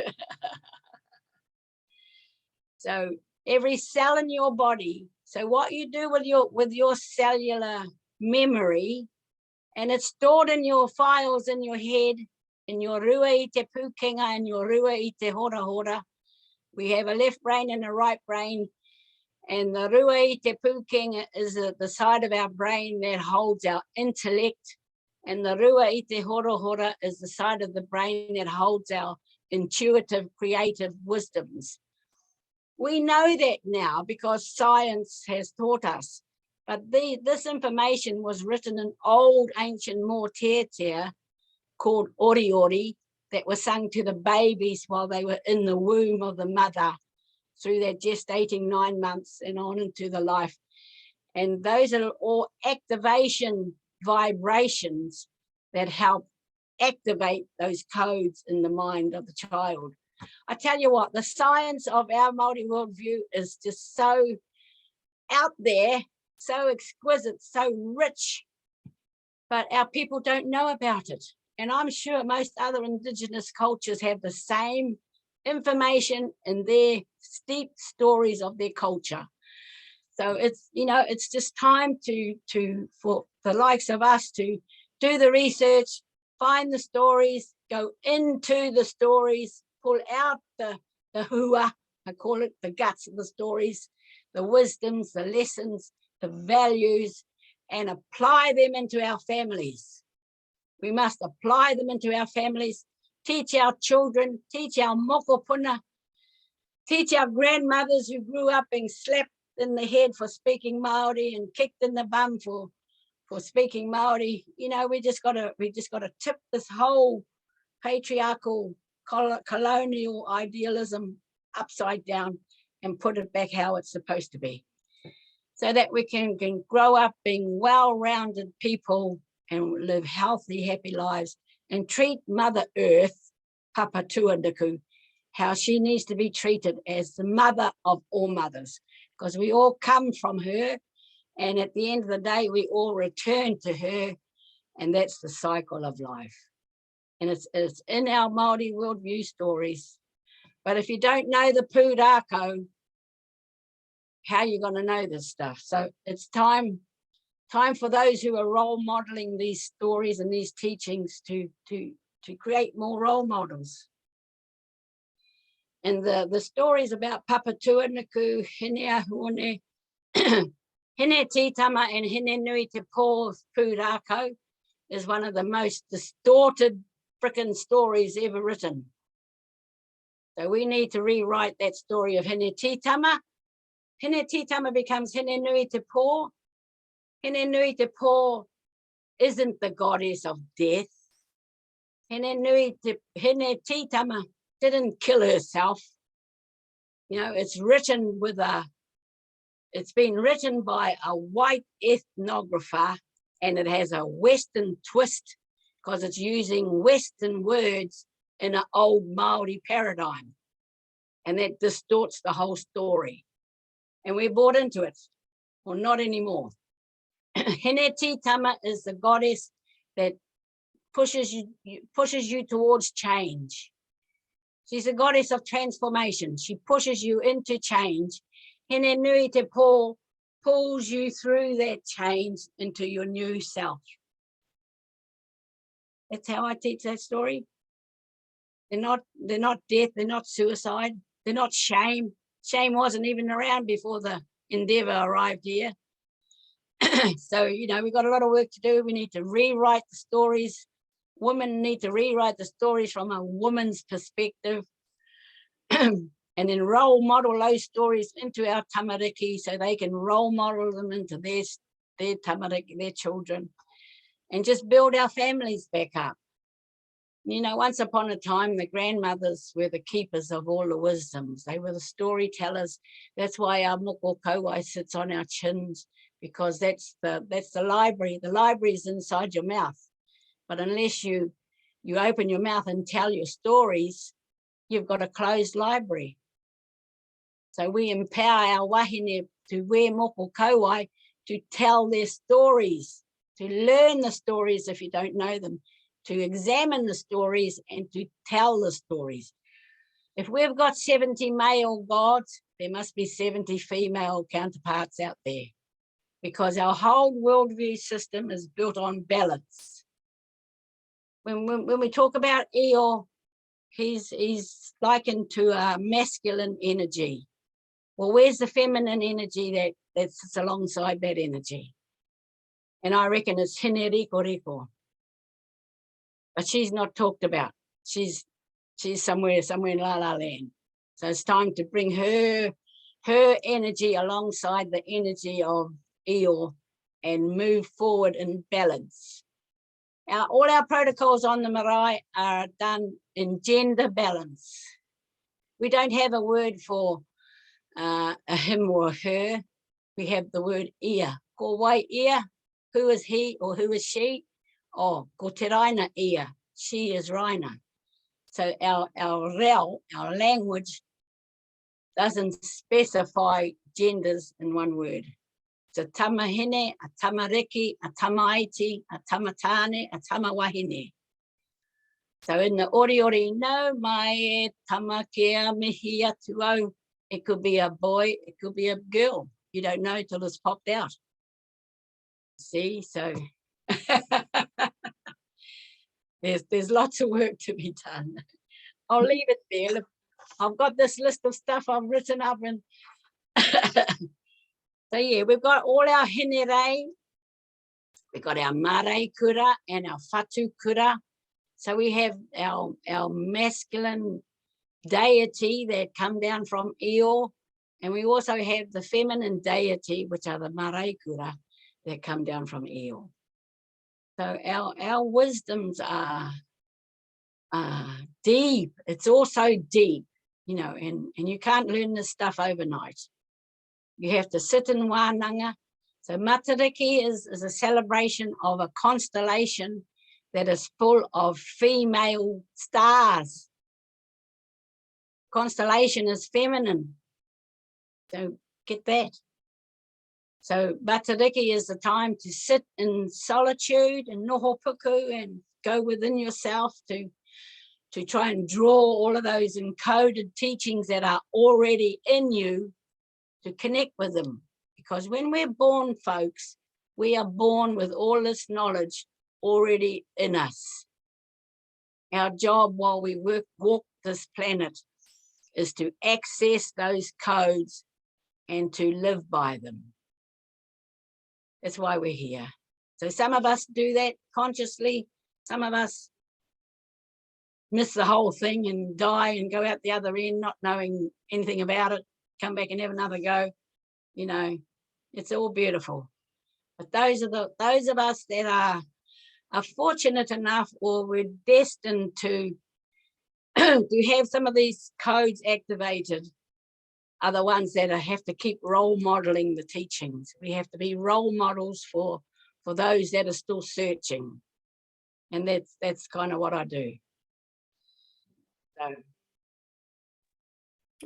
So every cell in your body, so what you do with your cellular memory, and it's stored in your files in your head, in your rua I te pūkenga and your rua I te hora hora. We have a left brain and a right brain, and the rua I te pūkenga is the side of our brain that holds our intellect, and the rua I te hora hora is the side of the brain that holds our intuitive, creative wisdoms. We know that now because science has taught us, but this information was written in old ancient Mōteatea called ori ori, that was sung to the babies while they were in the womb of the mother through that gestating 9 months and on into the life. And those are all activation vibrations that help activate those codes in the mind of the child. I tell you what, the science of our Māori worldview is just so out there, so exquisite, so rich, but our people don't know about it. And I'm sure most other indigenous cultures have the same information in their steep stories of their culture. So it's, you know, it's just time for the likes of us to do the research, find the stories, go into the stories, pull out the hua, I call it, the guts of the stories, the wisdoms, the lessons, the values, and apply them into our families. We must apply them into our families, teach our children, teach our mokopuna, teach our grandmothers who grew up being slapped in the head for speaking Māori and kicked in the bum for speaking Māori. You know, we just gotta tip this whole patriarchal colonial idealism upside down and put it back how it's supposed to be, so that we can grow up being well-rounded people and live healthy, happy lives, and treat Mother Earth, Papa Tuandaku, how she needs to be treated as the mother of all mothers, because we all come from her, and at the end of the day, we all return to her, and that's the cycle of life. And it's in our Māori worldview stories. But if you don't know the pūrākau, how are you going to know this stuff? So it's time for those who are role modeling these stories and these teachings to create more role models. And the stories about Papa Tuanaku, Hine Ahune, Hine Titama and Hine Nui Te Pō Pūrākau is one of the most distorted frickin' stories ever written. So we need to rewrite that story of Hine Titama. Hine Titama becomes Hine Nui Te Pō. Hine Nui Te Pō isn't the goddess of death. Hine Titama didn't kill herself. You know, it's been written by a white ethnographer, and it has a Western twist because it's using Western words in an old Māori paradigm. And that distorts the whole story. And we're bought into it. Well, not anymore. Hine Titama is the goddess that pushes you towards change. She's a goddess of transformation. She pushes you into change. Hine Nui Te Pō pulls you through that change into your new self. That's how I teach that story. They're not death, they're not suicide, they're not shame. Shame wasn't even around before the Endeavour arrived here. So, you know, we've got a lot of work to do. We need to rewrite the stories. Women need to rewrite the stories from a woman's perspective. And then role model those stories into our tamariki so they can role model them into their tamariki, their children, and just build our families back up. You know, once upon a time, the grandmothers were the keepers of all the wisdoms. They were the storytellers. That's why our moko kauai sits on our chins, because that's the library. The library is inside your mouth. But unless you open your mouth and tell your stories, you've got a closed library. So we empower our wāhine to wear moko kauai to tell their stories, to learn the stories if you don't know them, to examine the stories and to tell the stories. If we've got 70 male gods, there must be 70 female counterparts out there, because our whole worldview system is built on balance. When we talk about Eo, he's likened to a masculine energy. Well, where's the feminine energy that sits alongside that energy? And I reckon it's Hinekeira. But she's not talked about. She's somewhere in La La Land. So it's time to bring her energy alongside the energy of Eo and move forward in balance. All our protocols on the marae are done in gender balance. We don't have a word for a him or a her. We have the word ia. Ko wai ia, who is he or who is she? Oh, ko te Raina ia, she is Raina. So our reo, our language, doesn't specify genders in one word. It's a tamahine, a tamariki, a tamaiti, a tamatane, a tamawahine. So in the ori no mai tamakea mihi atu au. It could be a boy, it could be a girl. You don't know till it's popped out. See, so there's lots of work to be done. I'll leave it there. Look, I've got this list of stuff I've written up, and so yeah, we've got all our hinere, we've got our mare kura and our fatu kura. So we have our masculine deity that come down from Eo, and we also have the feminine deity, which are the mare kura that come down from Eo. So our wisdoms are deep. It's also deep, you know, and you can't learn this stuff overnight. You have to sit in wānanga. So Matariki is a celebration of a constellation that is full of female stars. Constellation is feminine. So get that. So Matariki is the time to sit in solitude and noho puku and go within yourself to try and draw all of those encoded teachings that are already in you, to connect with them. Because when we're born, folks, we are born with all this knowledge already in us. Our job while we walk this planet is to access those codes and to live by them. That's why we're here. So some of us do that consciously, some of us miss the whole thing and die and go out the other end not knowing anything about it, come back and have another go. You know, it's all beautiful. But those of us that are fortunate enough, or we're destined to have some of these codes activated, are the ones that have to keep role modeling the teachings. We have to be role models for those that are still searching. And that's kind of what I do. So.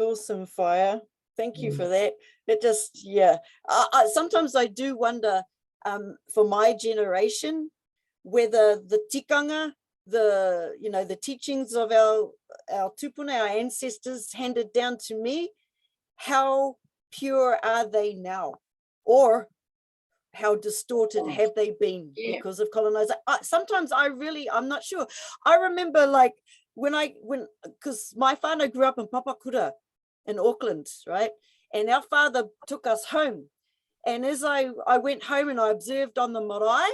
Awesome, Fire. Thank you for that. It just, yeah. Sometimes I do wonder for my generation, whether the tikanga, the teachings of our tupuna, our ancestors handed down to me, how pure are they now? Or how distorted have they been because of colonization? Sometimes I'm not sure. I remember like because my whānau grew up in Papakura in Auckland, right? And our father took us home. And as I went home and I observed on the marae,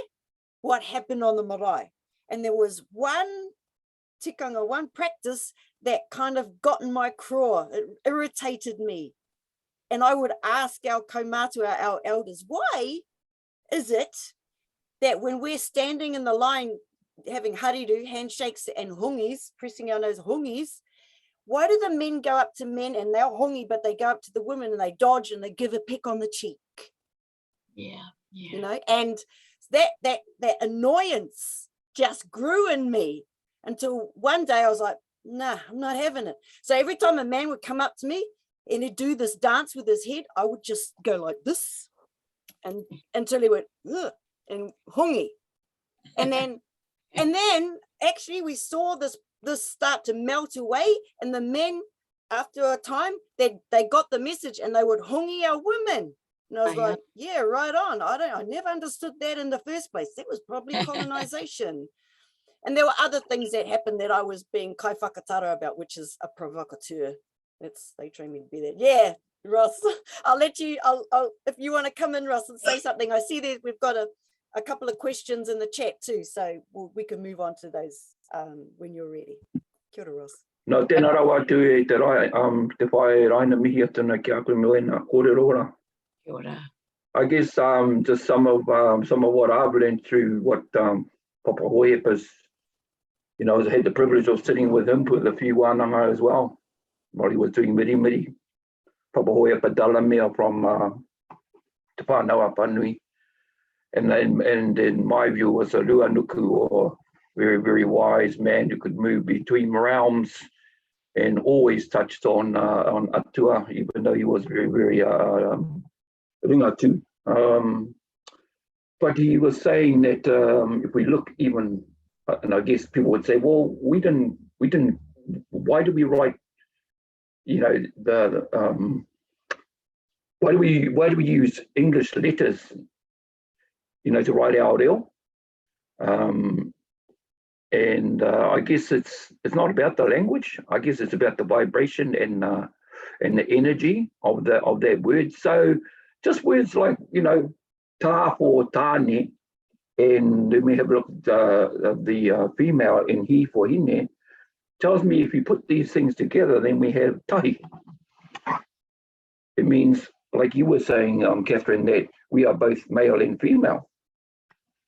what happened on the marae. And there was one tikanga, one practice that kind of got in my craw. It irritated me. And I would ask our kaumātua, our elders, why is it that when we're standing in the line having hariru, handshakes and hungis, pressing our nose hungis, why do the men go up to men and they're hungi, but they go up to the women and they dodge and they give a peck on the cheek? Yeah. You know, and that annoyance just grew in me until one day I was like, nah, I'm not having it. So every time a man would come up to me and he'd do this dance with his head, I would just go like this. and until he went, ugh, and hongi. And then actually we saw this start to melt away, and the men, after a time, they got the message and they would hongi our women. And I was like, yeah, right on. I never understood that in the first place. That was probably colonization. And there were other things that happened that I was being kai whakatara about, which is a provocateur. They train me to be that. Yeah, Ross, I'll let you, I'll if you want to come in, Ross, and say something. I see that we've got a couple of questions in the chat too, so we can move on to those when you're ready. Kia ora, Ross. No, tēnā rawa tu e te whae raina mihi atana ki a koe moena, kōrero. Kia ora. I guess just some of what I've learned through what Papa Hoepa's, you know, I had the privilege of sitting with him with a few wānanga as well while he was doing miri. Papa Hoepa Dalamea from Te Whānau Apanui. And in my view was a ruanuku, or very, very wise man who could move between realms and always touched on Atua, even though he was very, very ringatu. But he was saying that if we look even, and I guess people would say, well, we didn't. Why do we write? You know, why do we use English letters? You know, to write our reo. And I guess it's not about the language. I guess it's about the vibration and the energy of that word. So just words like, you know, ta for tāne, and then we have a look at the female in he for hine, tells me if you put these things together, then we have tahi. It means, like you were saying, Catherine, that we are both male and female.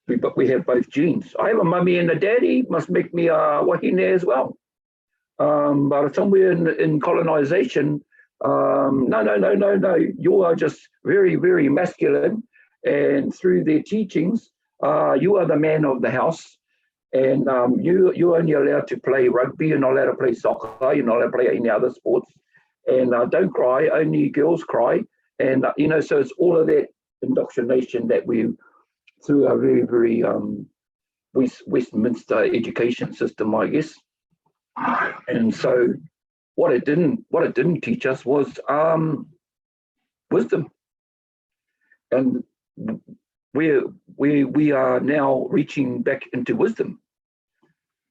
But we have both genes. I have a mummy and a daddy, must make me a wāhine as well. But somewhere in colonization, no, you are just very, very masculine. And through their teachings, you are the man of the house. And you're only allowed to play rugby, you're not allowed to play soccer, you're not allowed to play any other sports. And don't cry, only girls cry. And, you know, so it's all of that indoctrination that we, through a very, very Westminster education system, I guess. And so what it didn't teach us was wisdom. And we are now reaching back into wisdom.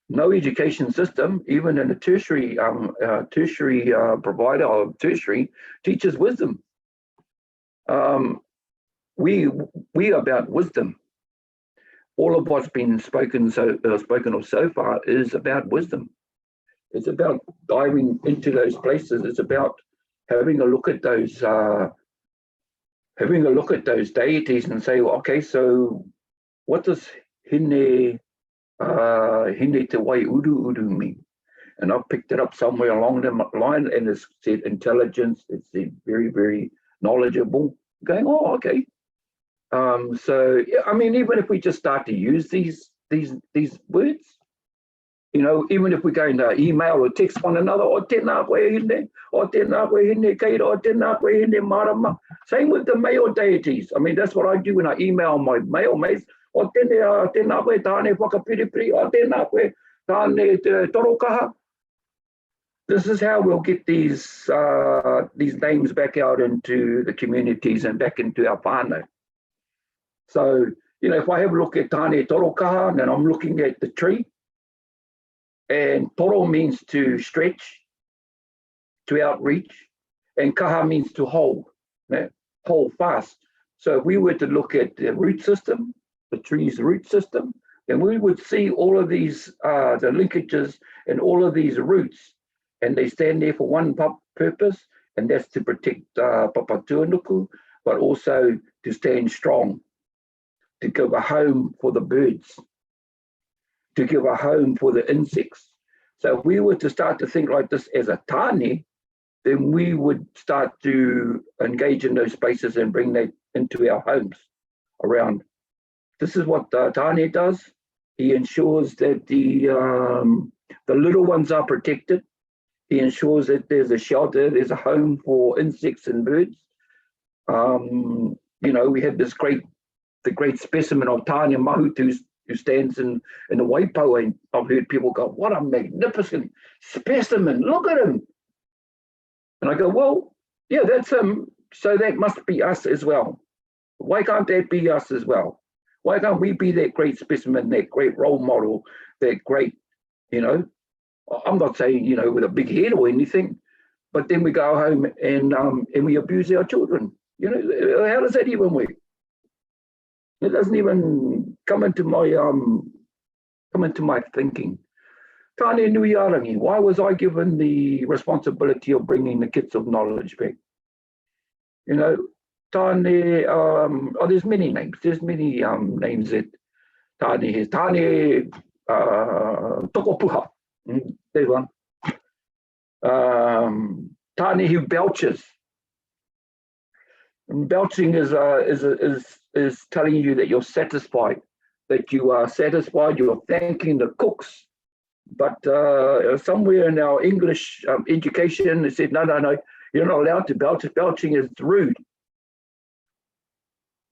No education system, even in a tertiary provider or tertiary, teaches wisdom. We are about wisdom. All of what's been spoken of so far is about wisdom. It's about diving into those places. It's about having a look at those deities and say, well, okay, so what does hine te wai uru mean? And I've picked it up somewhere along the line, and it's said intelligence. It's said very, very knowledgeable. Going, oh, okay. So I mean, even if we just start to use these words, you know, even if we're going to email or text one another, o tēnā koe hine, o tēnā koe Hinekeira, o tēnā koe hine marama. Same with the male deities. I mean, that's what I do when I email my male mates. O tēnā koe tāne whakapiripiri, o tēnā koe tāne te torokaha. This is how we'll get these names back out into the communities and back into our whānau. So, you know, if I have a look at tāne torokaha, then I'm looking at the tree. And toro means to stretch, to outreach, and kaha means to hold, hold fast. So if we were to look at the root system, the tree's root system, then we would see all of these, the linkages and all of these roots, and they stand there for one purpose, and that's to protect papatuanuku, but also to stand strong, to give a home for the birds, to give a home for the insects. So if we were to start to think like this as a tāne, then we would start to engage in those spaces and bring that into our homes around. This is what the tāne does. He ensures that the little ones are protected. He ensures that there's a shelter, there's a home for insects and birds. you know, we had the great specimen of Tāne Mahutu who stands in the Waipo, and I've heard people go, what a magnificent specimen, look at him. And I go, well, yeah, that's him, so that must be us as well. Why can't that be us as well? Why can't we be that great specimen, that great role model, that great, you know, I'm not saying, you know, with a big head or anything, but then we go home and we abuse our children. You know, how does that even work? It doesn't even come into my thinking. Tāne nui arangi, why was I given the responsibility of bringing the kids of knowledge back? You know, Tāne, oh, there's many names. There's many names that Tāne has. Tāne tokopuha, there's one. Tāne who belches. And belching is telling you that you're satisfied, you're thanking the cooks. But somewhere in our English education, they said, no, you're not allowed to belch. Belching is rude.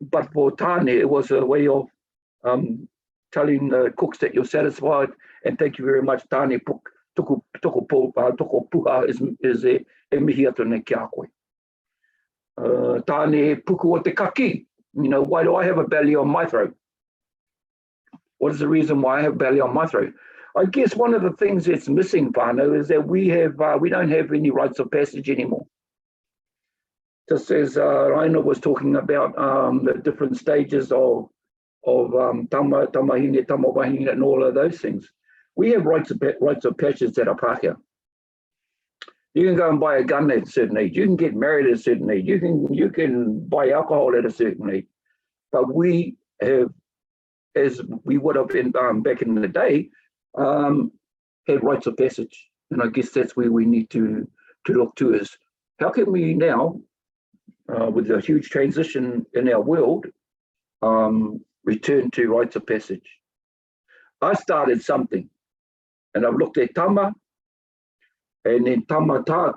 But for Tāne, it was a way of telling the cooks that you're satisfied and thank you very much. Tāne toko puha is e mihi atu nei ki a koe. Tāne puku o te kaki. You know, why do I have a belly on my throat? What is the reason why I have belly on my throat? I guess one of the things that's missing, whānau, is that we don't have any rites of passage anymore. Just as Raina was talking about the different stages of tamahine, tamawahine, and all of those things. We have rites of passage that are Pākehā. You can go and buy a gun at a certain age. You can get married at a certain age. You can buy alcohol at a certain age. But we have, as we would have been back in the day, had rites of passage. And I guess that's where we need to look to is how can we now, with a huge transition in our world, return to rites of passage. I started something, and I've looked at tama, and then tama to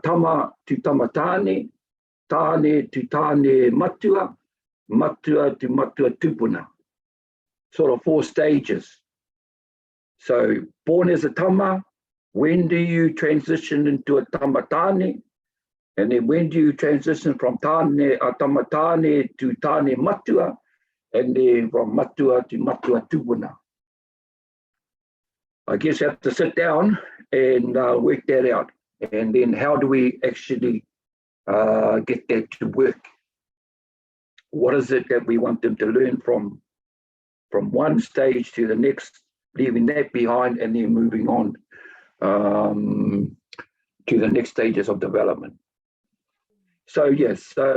tamatane, tāne to tāne matua, matua to matua tupuna. Sort of 4 stages. So born as a tama, when do you transition into a tamatane? And then when do you transition from tamatane to tāne matua? And then from matua to matua tupuna. I guess you have to sit down and work that out. And then how do we actually get that to work? What is it that we want them to learn from one stage to the next, leaving that behind and then moving on to the next stages of development? So yes, yeah.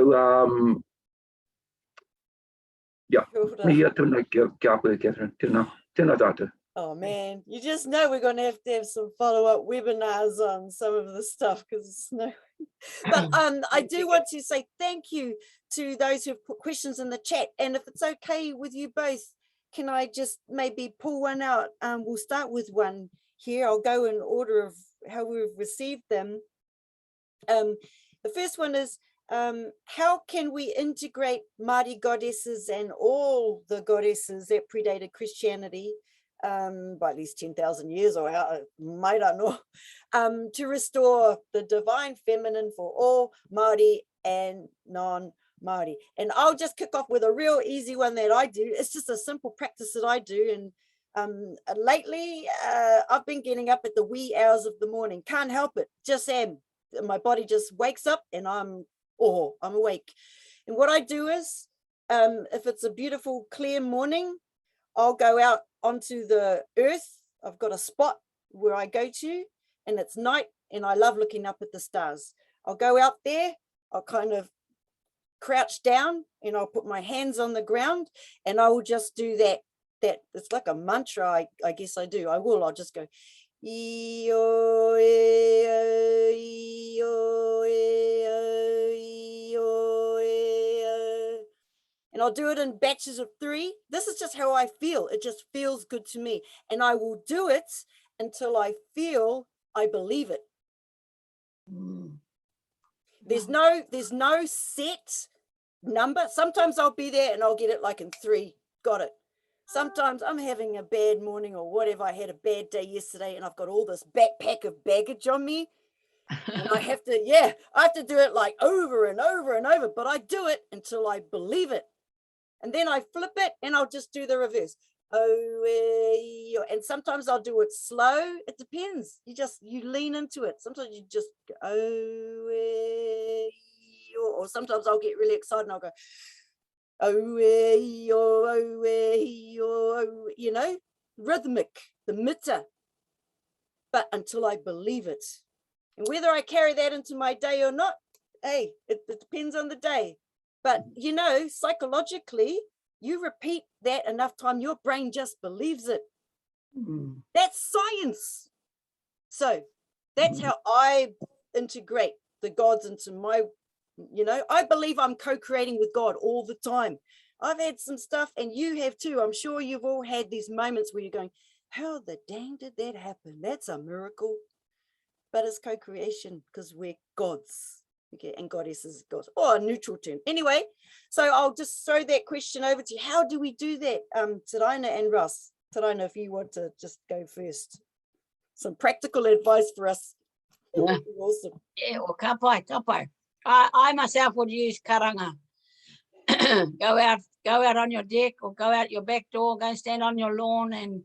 Oh man, you just know we're going to have some follow-up webinars on some of the stuff because it's no. But I do want to say thank you to those who've put questions in the chat, and if it's okay with you both, can I just maybe pull one out? We'll start with one here. I'll go in order of how we've received them. The first one is, how can we integrate Māori goddesses and all the goddesses that predated Christianity by at least 10,000 years, or how, might I know, to restore the divine feminine for all Māori and non-Māori? And I'll just kick off with a real easy one that I do. It's just a simple practice that I do. And lately, I've been getting up at the wee hours of the morning. Can't help it, just am. My body just wakes up and I'm awake. And what I do is, if it's a beautiful, clear morning, I'll go out onto the earth. I've got a spot where I go to, and it's night, and I love looking up at the stars. I'll go out there, I'll kind of crouch down, and I'll put my hands on the ground, and I will just do that. It's like a mantra, I guess I do. I'll just go, Io, e, io, e, io, e, and I'll do it in batches of 3. This is just how I feel. It just feels good to me. And I will do it until I feel I believe it. There's no set number. Sometimes I'll be there and I'll get it like in 3, got it. Sometimes I'm having a bad morning or whatever. I had a bad day yesterday and I've got all this backpack of baggage on me. And I have to, I have to do it like over and over and over, but I do it until I believe it. And then I flip it and I'll just do the reverse. Oh, and sometimes I'll do it slow. It depends. You lean into it. Sometimes you just go, or sometimes I'll get really excited and I'll go, you know, rhythmic, the mitta. But until I believe it. And whether I carry that into my day or not, hey, it depends on the day. But, you know, psychologically, you repeat that enough time, your brain just believes it. That's science. So that's how I integrate the gods into my, you know, I believe I'm co-creating with God all the time. I've had some stuff, and you have too. I'm sure you've all had these moments where you're going, how the dang did that happen? That's a miracle. But it's co-creation because we're gods, okay, and goddesses, gods, or a neutral term. Anyway, so I'll just throw that question over to you. How do we do that? Te Raina and Russ. Te Raina, if you want to just go first. Some practical advice for us. Awesome. Yeah, well, ka pai. I myself would use karanga. Go out on your deck or go out your back door, go stand on your lawn, and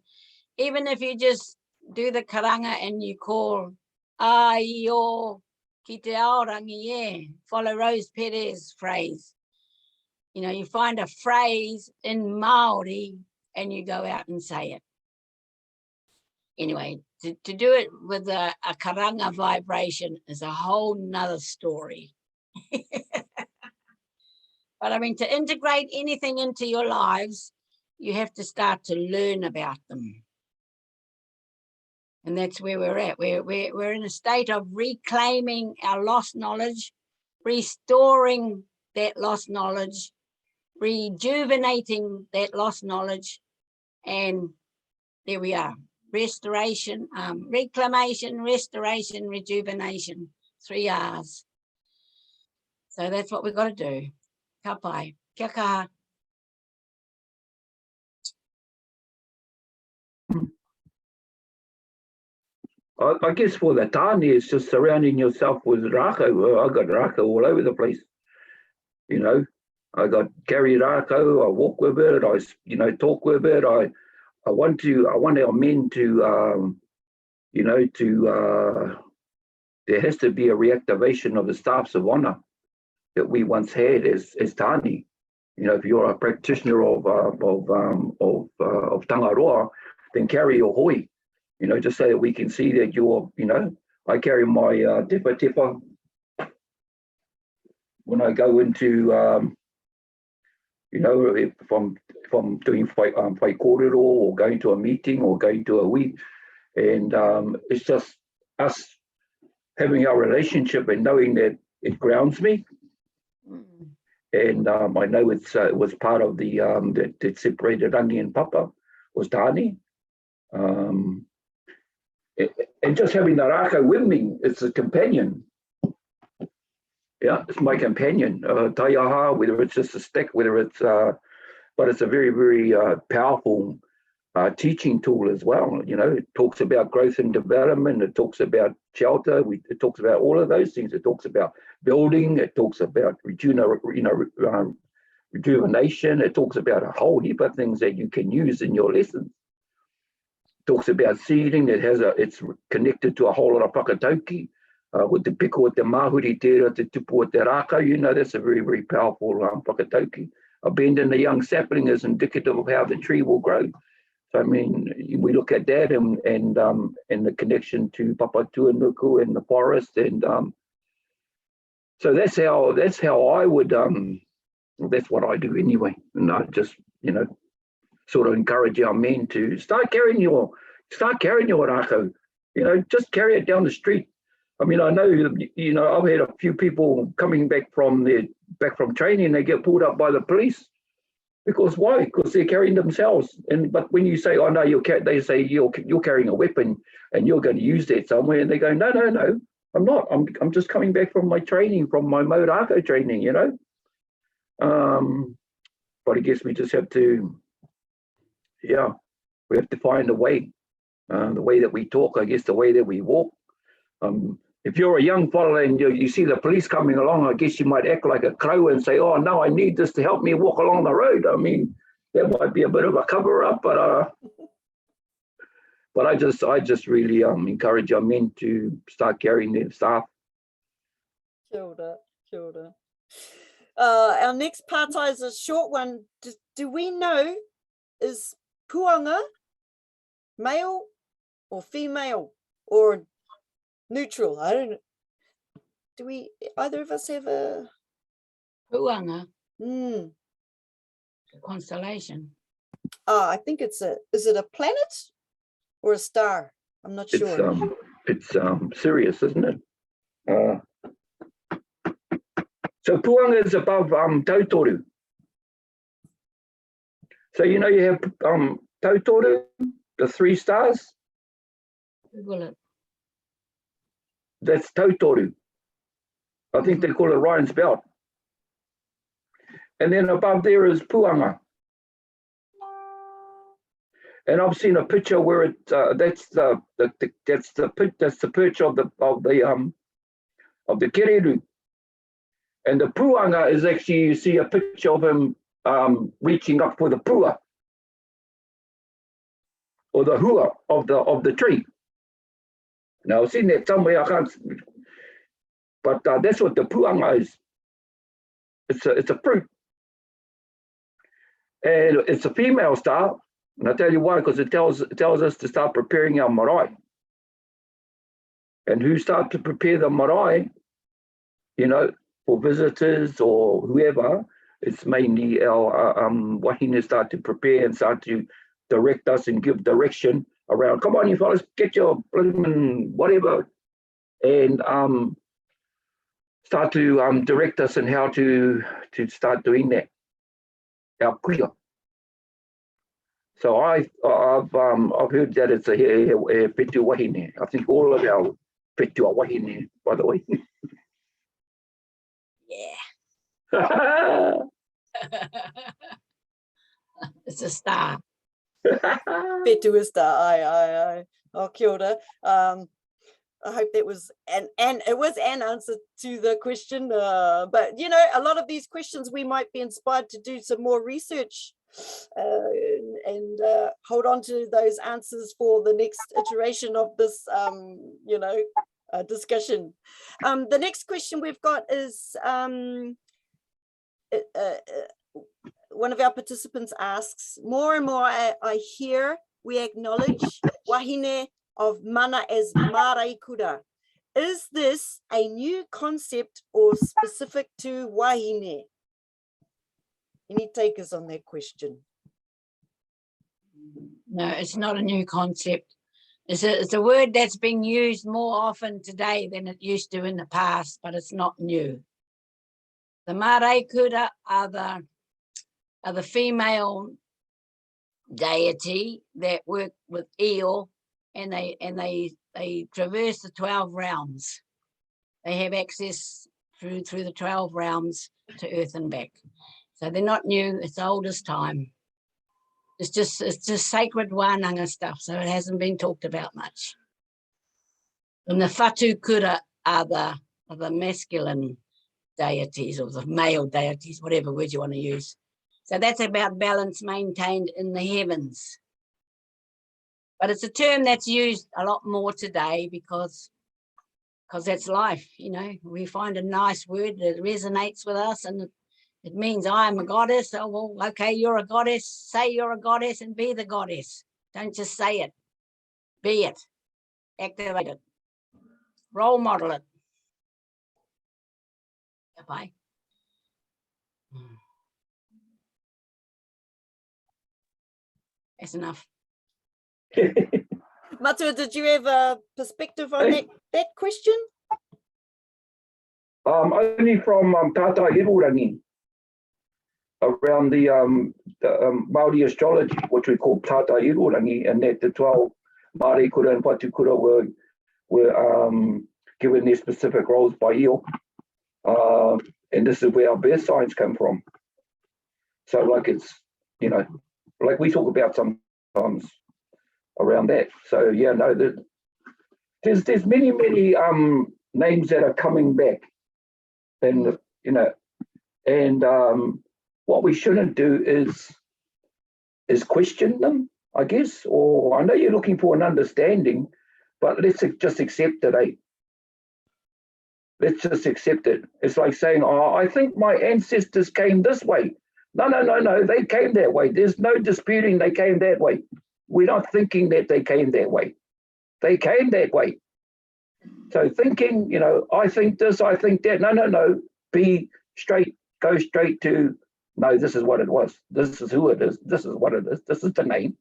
even if you just do the karanga and you call Aio ki te aorangi e, follow Rose Perez phrase. You know, you find a phrase in Māori and you go out and say it. Anyway, to do it with a karanga vibration is a whole nother story. But I mean, to integrate anything into your lives, you have to start to learn about them. And that's where we're at. We're in a state of reclaiming our lost knowledge, restoring that lost knowledge, rejuvenating that lost knowledge. And there we are. Restoration, reclamation, restoration, rejuvenation. 3 R's. So that's what we've got to do. Ka pai. Kia kaha. I guess for the tāne, it's just surrounding yourself with rākau. I got rākau all over the place. You know, I got carry rākau, I walk with it, I, you know, talk with it. I want our men to, you know, there has to be a reactivation of the staffs of honour that we once had as tāne. You know, if you're a practitioner of tangaroa, then carry your hoi. You know, just so that we can see that you're, you know, I carry my tepa when I go into, you know, if I'm doing whai kōrero or going to a meeting or going to a week, and it's just us having our relationship and knowing that it grounds me. And I know it was part of the that separated rangi and papa was tāne. And just having the rākau with me, it's a companion. Yeah, it's my companion. Taiaha, whether it's just a stick, whether it's, but it's a very, very powerful teaching tool as well. You know, it talks about growth and development. It talks about shelter. It talks about all of those things. It talks about building. It talks about rejuvenation. It talks about a whole heap of things that you can use in your lessons. Talks about seeding. It's connected to a whole lot of whakatauki with the piko with the mahuri tera, the tupu with the rākau. You know, that's a very, very powerful whakatauki. A bend in the young sapling is indicative of how the tree will grow. So I mean, we look at that and the connection to Papa Tuanuku and the forest, and so that's how I would that's what I do anyway. And I just, you know, sort of encourage our men to start carrying your rākau. You know, just carry it down the street. I mean, I know, you know, I've had a few people coming back from training, they get pulled up by the police. Because why? Because they're carrying themselves. But when you say, oh no, they say you're carrying a weapon and you're going to use that somewhere, and they go, no, I'm not. I'm just coming back from my training, from my Maurako training, you know. But I guess we just have to, yeah, we have to find a way, the way that we talk, I guess the way that we walk. If you're a young fella and you see the police coming along, I guess you might act like a crow and say, oh, no, I need this to help me walk along the road. I mean, that might be a bit of a cover up, but I just really encourage our men to start carrying their staff. Kia ora, kia ora. Our next partai is a short one. Do we know, is puanga male or female or neutral? I don't know. Do we, either of us have a... Puanga, constellation. I think it's is it a planet or a star? I'm not sure. It's Sirius, isn't it? So puanga is above tautoru. So you know you have tautoru, the 3 stars. Google it. That's tautoru. I think they call it Orion's belt. And then above there is puanga. And I've seen a picture where it that's the perch of the kereru. And the puanga is actually, you see a picture of him reaching up for the pua, or the hua of the tree. Now I've seen that somewhere, I can't, but that's what the puanga is. It's a fruit, and it's a female star. And I'll tell you why, because it tells us to start preparing our marae. And who start to prepare the marae, you know, for visitors or whoever, it's mainly our wāhine start to prepare and start to direct us and give direction around, come on you fellas, get your blooming whatever, and start to direct us in how to start doing that, our kuia. So I've heard that it's a petu wāhine. I think all of our petu are wāhine, by the way. Yeah. It's a star. Petu is star. Aye. Oh, kia ora. I hope that was and it was an answer to the question. But you know, a lot of these questions we might be inspired to do some more research and hold on to those answers for the next iteration of this, you know, discussion. The next question we've got is one of our participants asks, more and more I hear we acknowledge wāhine of mana as marae kura. Is this a new concept or specific to wāhine? Any takers on that question? No, it's not a new concept. It's a word that's being used more often today than it used to in the past, but it's not new. The marae kura are the female deity that work with eo, and they traverse the 12 realms. They have access through the 12 realms to earth and back. So they're not new, it's old as time. It's just sacred wānanga stuff, so it hasn't been talked about much. And the whatu kura are the masculine deities, or the male deities, whatever word you want to use. So that's about balance maintained in the heavens. But it's a term that's used a lot more today because that's life, you know. We find a nice word that resonates with us, and it means I am a goddess. Oh, well, okay, you're a goddess. Say you're a goddess and be the goddess. Don't just say it. Be it. Activate it. Role model it. Okay. That's enough. Matua, did you have a perspective on that question? Only from Tātai Hirurangi, around the Māori astrology, which we call Tātai Hirurangi, and that the 12 Māori kura and Whatu kura were given their specific roles by Eo. And this is where our birth signs come from. So like it's, you know, like we talk about sometimes around that. So yeah, no, there's many names that are coming back, and you know, and what we shouldn't do is question them, I guess. Or I know you're looking for an understanding, but let's just accept it, eh? Let's just accept it. It's like saying, oh, I think my ancestors came this way. No, they came that way. There's no disputing they came that way. We're not thinking that they came that way. They came that way. So thinking, you know, I think this, I think that. No. Be straight, go straight to, no, this is what it was. This is who it is. This is what it is. This is the name.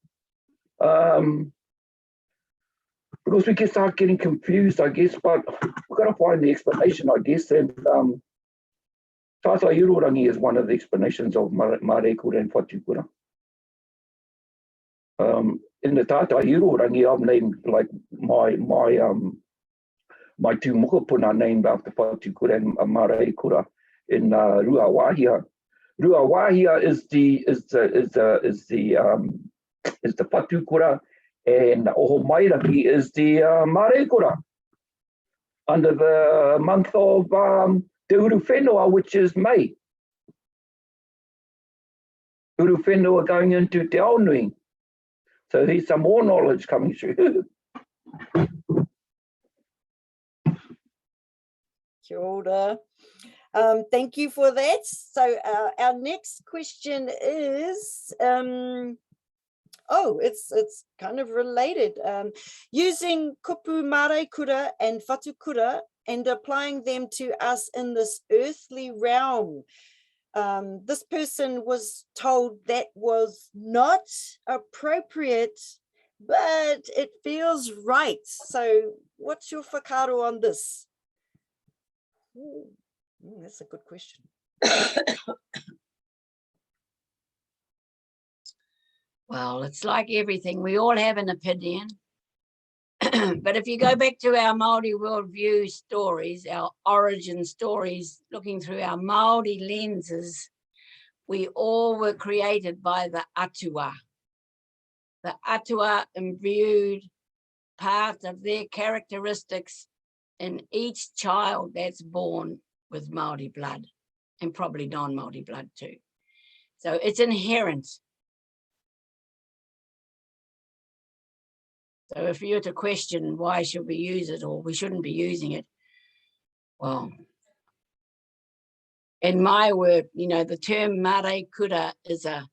Because we can start getting confused, I guess, but we've got to find the explanation, I guess. And Tata Irorangi is one of the explanations of Māori kura and Whatu kura. In the Tata Irorangi, I've named like my two mokopuna named after Whatu kura and Māori kura in Ruawahia. Ruawahia is the Whatu kura, and Oho Mairaki is the Māori kura. Under the month of Te Uru Whenua, which is May. Uru Whenua going into Te Aonui. So here's some more knowledge coming through. Kia ora. Thank you for that. So our next question is, it's kind of related. Using kupu mare kura and whatu kura and applying them to us in this earthly realm. This person was told that was not appropriate, but it feels right. So what's your whakaaro on this? That's a good question. Well, it's like everything. We all have an opinion. But if you go back to our Māori worldview stories, our origin stories, looking through our Māori lenses, we all were created by the Atua. The Atua imbued part of their characteristics in each child that's born with Māori blood, and probably non-Māori blood too. So it's inherent. So if you were to question why should we use it or we shouldn't be using it, well, in my work, you know, the term mare kura is a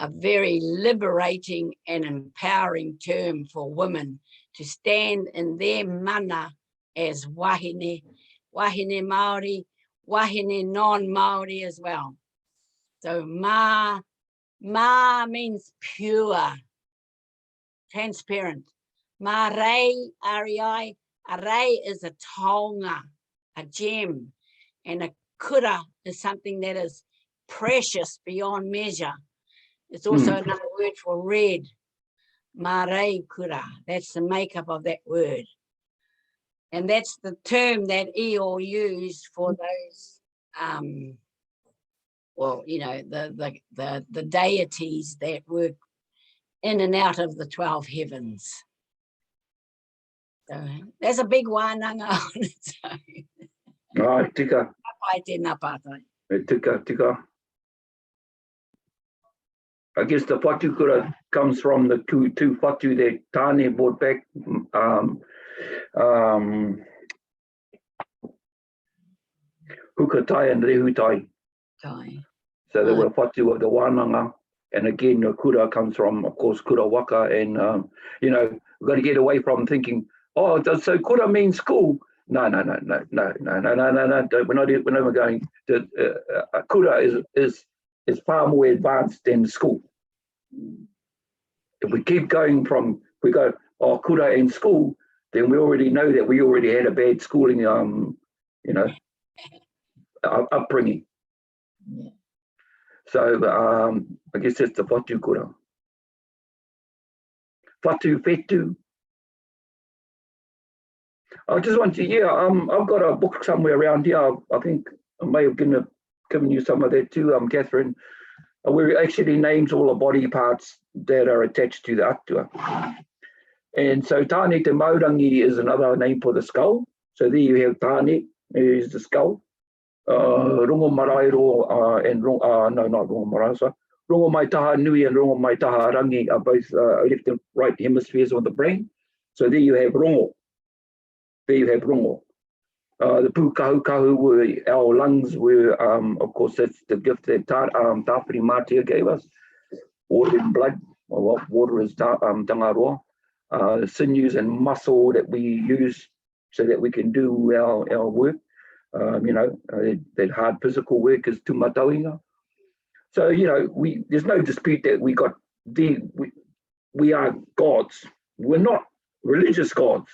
very liberating and empowering term for women to stand in their mana as wāhine, wāhine Māori, wāhine non-Māori as well. So ma means pure, transparent. Mare, R-E-I, a rei is a taonga, a gem, and a kura is something that is precious beyond measure. It's also another word for red. Mare kura, that's the makeup of that word. And that's the term that Eo used for those, well, you know, the deities that were in and out of the 12 heavens. So there's a big wānanga on its own. Ah, tika. Tēnā pātai. Tika. I guess the whatu kura comes from the two whatu that Tāne brought back. Hukatai and Rehutai. So they were whatu of the wānanga. And again, the kura comes from, of course, kura waka. And, you know, we've got to get away from thinking, oh, so kura means school. No. We're not going to, kura is far more advanced than school. If we keep going from, we go, oh, kura and school, then we already know that we already had a bad schooling, you know, upbringing. Yeah. So I guess that's the whatu kura. Whatu whetu. I just want to, I've got a book somewhere around here. I think I may have given you some of that too, Catherine. where it actually names all the body parts that are attached to the Atua. And so Tāne Te Maurangi is another name for the skull. So there you have Tāne, is the skull. Rongo Marairo and no, not Rongo Marairo, sorry. Rongo Mai Taha Nui and Rongo Mai Taha Rangi are both left and right hemispheres of the brain. So there you have Rongo. There you have Rongo. The Kahu were our lungs were, of course, that's the gift that Tāwhiri Mātia gave us. Water and blood, well, water is tangaroa. Sinews and muscle that we use so that we can do our work. That hard physical work is tumatauinga. So, there's no dispute that we are gods. We're not religious gods.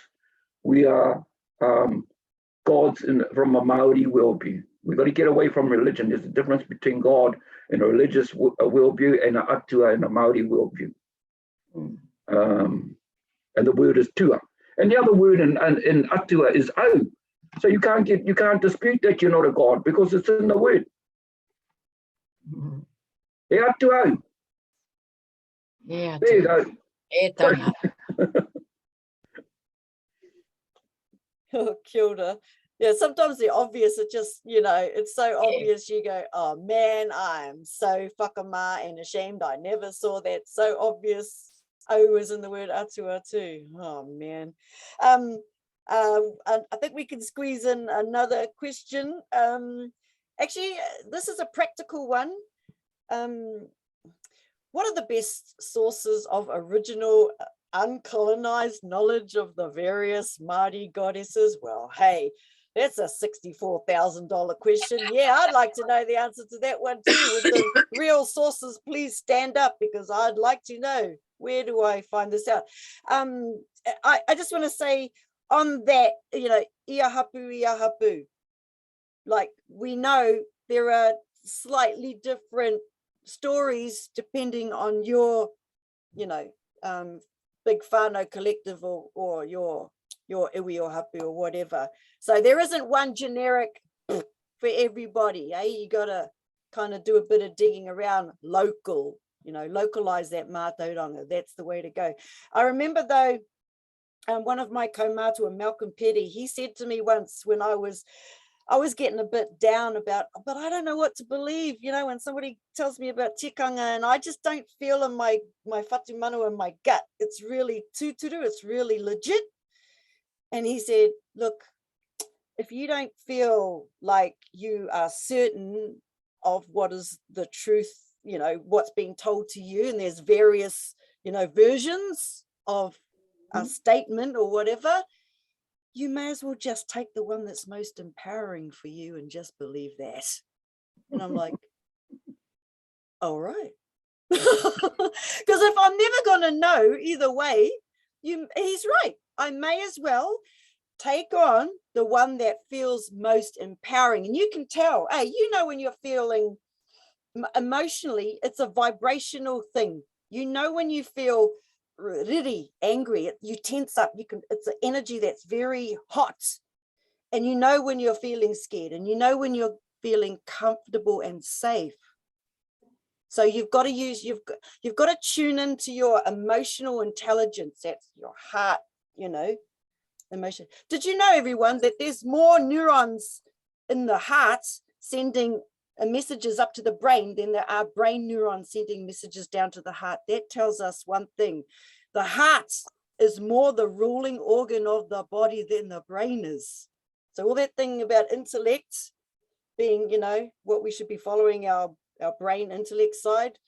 We are gods from a Māori worldview. We've got to get away from religion. There's a difference between God and a religious worldview and an Atua and a Māori worldview. And the word is tua. And the other word in Atua is au. So you can't dispute that you're not a god because it's in the word. E atu au. Yeah. There you go. E tanga. Oh, kia ora. Yeah, sometimes the obvious, it just, it's so obvious you go, oh man, I'm so whakama and ashamed. I never saw that. So obvious. O is in the word Atua too. Oh man. I think we can squeeze in another question. Actually, this is a practical one. What are the best sources of original uncolonized knowledge of the various Māori goddesses? Well, hey, that's a $64,000 question. Yeah, I'd like to know the answer to that one too. With the real sources, please stand up because I'd like to know. Where do I find this out? I just want to say on that, ia hapu. Like, we know there are slightly different stories depending on your, big whānau collective or your iwi or hapu or whatever. So there isn't one generic for everybody. You got to kind of do a bit of digging around local, localize that mātauranga. That's the way to go. I remember though, one of my kaumātua, Malcolm Petty, he said to me once when I was getting a bit down about, but I don't know what to believe, when somebody tells me about tikanga and I just don't feel in my whatumanu in my gut, it's really tuturu, it's really legit. And he said, look, if you don't feel like you are certain of what is the truth, what's being told to you, and there's various, versions of a statement or whatever, you may as well just take the one that's most empowering for you and just believe that. And I'm like, all right. Because if I'm never going to know either way, he's right. I may as well take on the one that feels most empowering. And you can tell, hey, when you're feeling emotionally, it's a vibrational thing. When you feel really angry, you tense up, it's an energy that's very hot. And when you're feeling scared, and when you're feeling comfortable and safe. So you've got to tune into your emotional intelligence. That's your heart, emotion. Did you know, everyone, that there's more neurons in the heart sending messages up to the brain than there are brain neurons sending messages down to the heart? That tells us one thing: the heart is more the ruling organ of the body than the brain is. So all that thing about intellect being, what we should be following, our brain intellect side,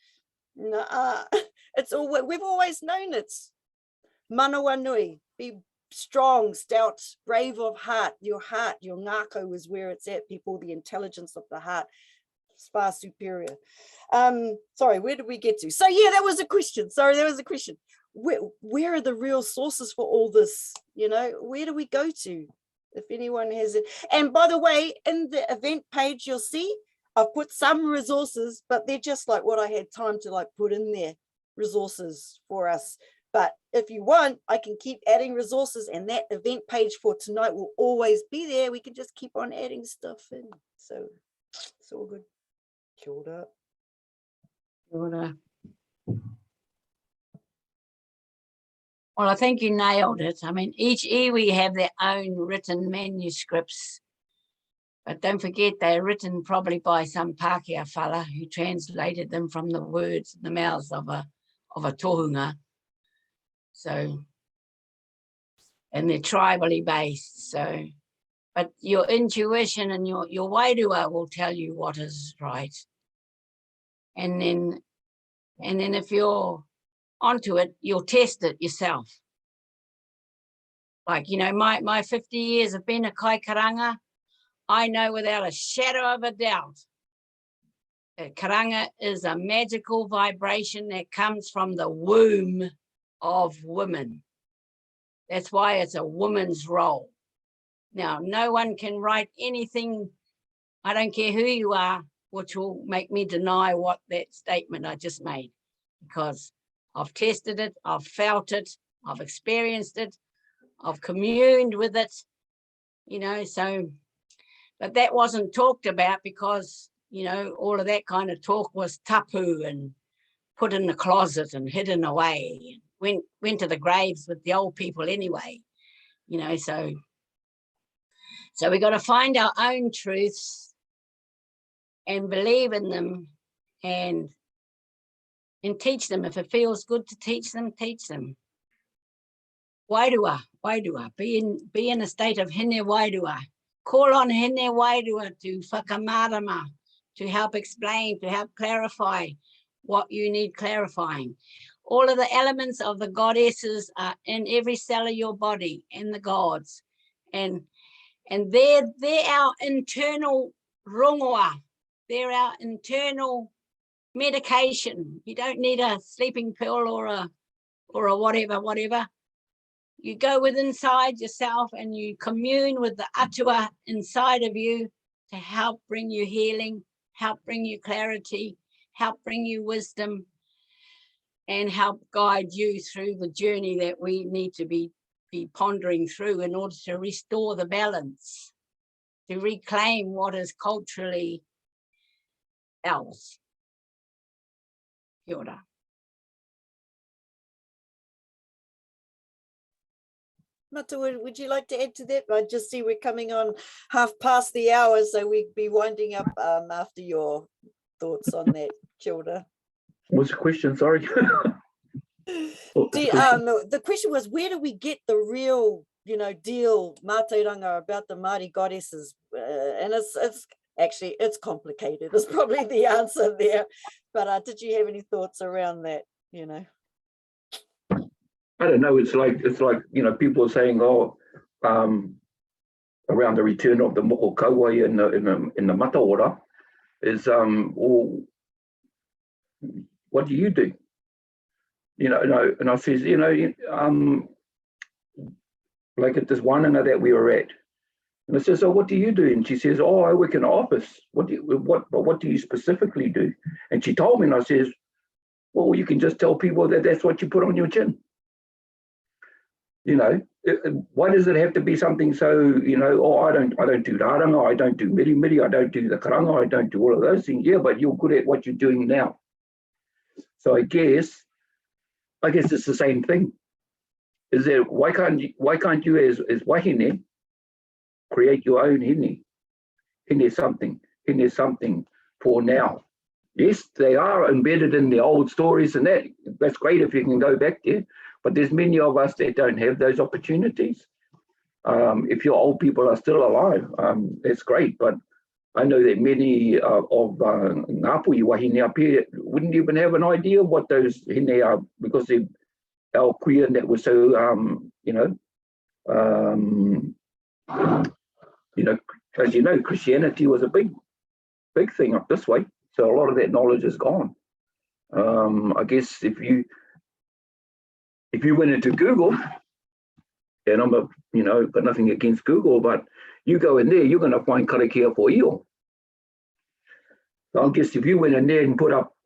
it's all, we've always known it's manawa nui, be strong, stout, brave of heart. Your ngākau is where it's at, people. The intelligence of the heart is far superior. Sorry, where did we get to? So yeah, that was a question. Where are the real sources for all this? Where do we go to? If anyone has it. And by the way, in the event page, you'll see I've put some resources, but they're just like what I had time to put in there, resources for us. But if you want, I can keep adding resources, and that event page for tonight will always be there. We can just keep on adding stuff in. So it's all good. Kia ora. Well, I think you nailed it. I mean, each iwi have their own written manuscripts, but don't forget they're written probably by some Pākehā fella who translated them from the words, the mouths of a tohunga. So, and they're tribally based. So, but your intuition and your wairua will tell you what is right. And then if you're onto it, you'll test it yourself. Like, you know, my 50 years of being a kai karanga, I know without a shadow of a doubt that karanga is a magical vibration that comes from the womb of women. That's why it's a woman's role. Now, no one can write anything, I don't care who you are, which will make me deny what that statement I just made, because I've tested it, I've felt it, I've experienced it, I've communed with it, you know, so, but that wasn't talked about because, you know, all of that kind of talk was tapu and put in the closet and hidden away, went to the graves with the old people anyway, you know, so we got to find our own truths and believe in them and teach them. If it feels good to teach them, teach them. Wairua, be in a state of hine wairua. Call on hine wairua to whakamārama, to help explain, to help clarify what you need clarifying. All of the elements of the goddesses are in every cell of your body, and the gods. And they're our internal rongoa. They're our internal medication. You don't need a sleeping pill or a whatever. You go with inside yourself and you commune with the Atua inside of you to help bring you healing, help bring you clarity, help bring you wisdom, and help guide you through the journey that we need to be pondering through in order to restore the balance, to reclaim what is culturally ours. Kia ora. Mata, would you like to add to that? I just see we're coming on half past the hour, so we'd be winding up after your thoughts on that. Kia ora. What's the question? Sorry. The question was, where do we get the real, you know, deal mātauranga about the Māori goddesses? And it's complicated. It's probably the answer there. But did you have any thoughts around that? You know. I don't know. It's like you know, people are saying, oh, around the return of the moko kauai in the mataora is well, what do you do? You know, and I says, you know, like at this wānanga that we were at, and I says, oh, what do you do? And she says, oh, I work in an office. What do you specifically do? And she told me, and I says, well, you can just tell people that that's what you put on your chin. You know, why does it have to be something so, you know, oh, I don't do rāranga, I don't do miri, I don't do the karanga, I don't do all of those things. Yeah, but you're good at what you're doing now. So I guess it's the same thing. Is that why can't you as wāhine create your own hine? Hine something for now. Yes, they are embedded in the old stories, and that's great if you can go back there. But there's many of us that don't have those opportunities. If your old people are still alive, that's great. But I know that many of Ngāpuhi wāhine up here wouldn't even have an idea of what those hine are, because they're our queer, and that was so, as you know, Christianity was a big thing up this way. So a lot of that knowledge is gone. I guess if you went into Google, and I'm got nothing against Google, but you go in there, you're going to find karakia for io. So I guess if you went in there and put up,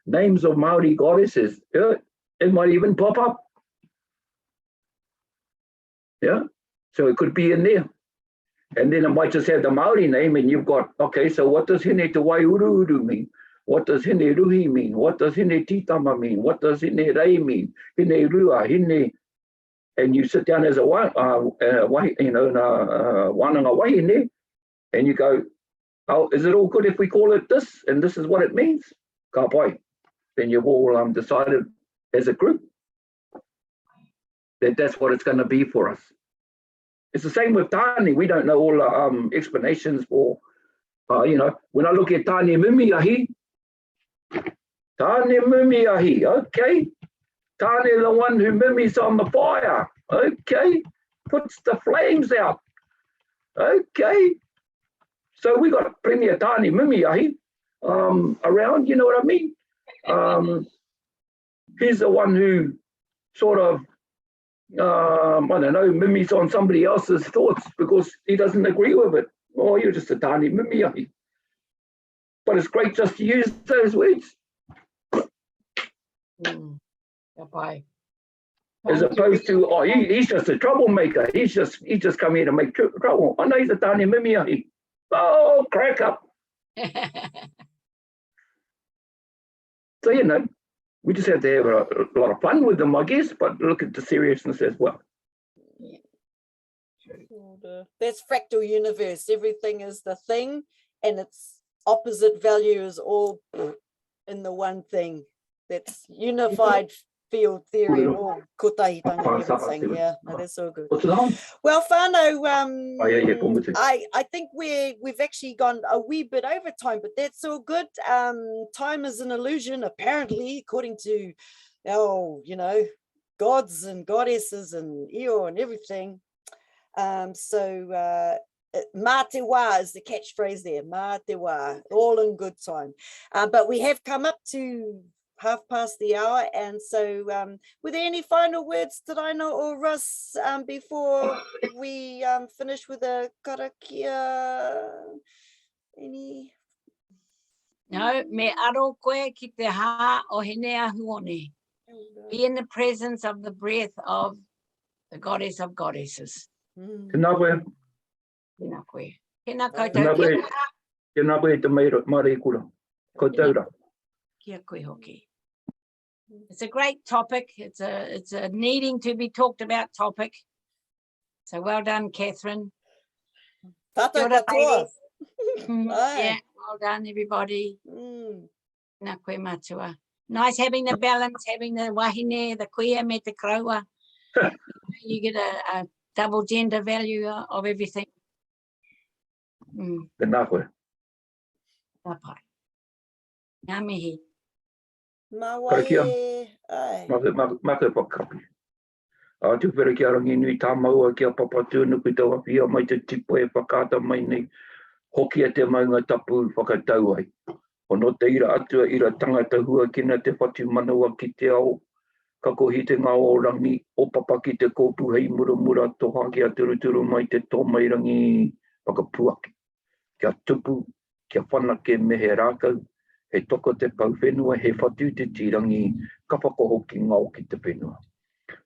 names of Māori goddesses, it might even pop up. Yeah, so it could be in there. And then it might just have the Māori name, and you've got, okay, so what does Hine te Wai Uru Uru mean? What does hine ruhi mean? What does hine titama mean? What does hine rei mean? Hine rua, hine, and you sit down as a wānanga wahine, and you go, oh, is it all good if we call it this, and this is what it means? Ka pai. Then you've all decided as a group that that's what it's going to be for us. It's the same with Tāne. We don't know all the explanations for, when I look at Tāne Mimiahi, okay. Tāne the one who mimi's on the fire, okay. Puts the flames out, okay. So we got plenty of Tāne Mimiahi around, you know what I mean? He's the one who sort of, I don't know, mimi's on somebody else's thoughts because he doesn't agree with it. Oh, you're just a Tāne Mimiahi. But it's great just to use those words. As opposed to, oh, he's just a troublemaker. He's just come here to make trouble. Oh no, he's a Tāne Mimiahi. Oh, crack up. So, we just have to have a lot of fun with them, I guess, but look at the seriousness as well. That's fractal universe. Everything is the thing, and its opposite value is all in the one thing. That's unified field theory, all kotahitanga and everything. Yeah, no, that's all good. Well, whānau, I think we've actually gone a wee bit over time, but that's all good. Time is an illusion, apparently, according to our, gods and goddesses and io and everything. So mā te wā is the catchphrase there, mā te wā, all in good time. But we have come up to 1:30 hour, and so were there any final words, Te Raina or Russ, before we finish with a karakia? Any? No, me aro koe ki te hā o hine ahuone. Be in the presence of the breath of the goddess of goddesses. Tēnā koe. Tēnā koe. Tēnā koutou. Tēnā koe te Māori kura. Koutou. Kia koe hoki. It's a great topic. It's a needing to be talked about topic. So well done, Catherine. Tātou katoa. Yeah, well done, everybody. Nā koe matua. Nice having the balance, having the wāhine, the kuia me te kraua. You get a double gender value of everything. Tēnā koe. Nā pai. Ngā mihi. Karakia. Mā koe whakapi. Tu whera ki arangi nui tā maua ki a papatu nuku tau awhia mai te tipo e whakata mai nei. Hoki a te maunga tapu whakatau ai. Ono te ira atua ira tangata hua kina te whatu manawa ki te ao. Ka kohi te ngā o rangi o papa ki te kōpu hei muramura toha ki a turuturu mai te tō mai rangi whakapuaki. Kia tupu, kia whanake me he rākau. He toko te pau whenua, he whatu te tirangi, ka whakaho ki ngau ki te whenua.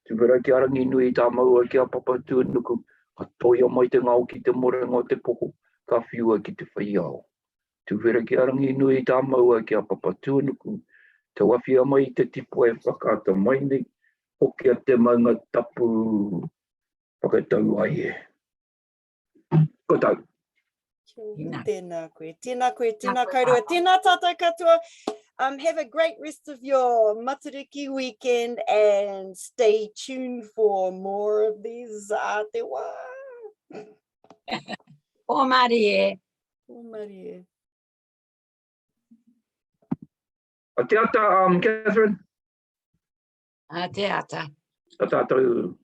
Tu wera ki arangi nui tā maua ki a papa tuanuku, ka toia mai te ngau ki te morenga o te poko, ka whiua ki te whaiao. Tu wera ki arangi nui tā maua ki a papa tuanuku, te wawhia mai te tipo e whakata mai nei, hoki a te maunga tapu whakatau ai e. Kotau. Tēnā koe, tēnā koe, tēnā kaurua, tēnā tātou katoa. Have a great rest of your Matariki weekend and stay tuned for more of these te wā. O Māori e. O Māori e. A te ata, Catherine? A te ata. A tātou.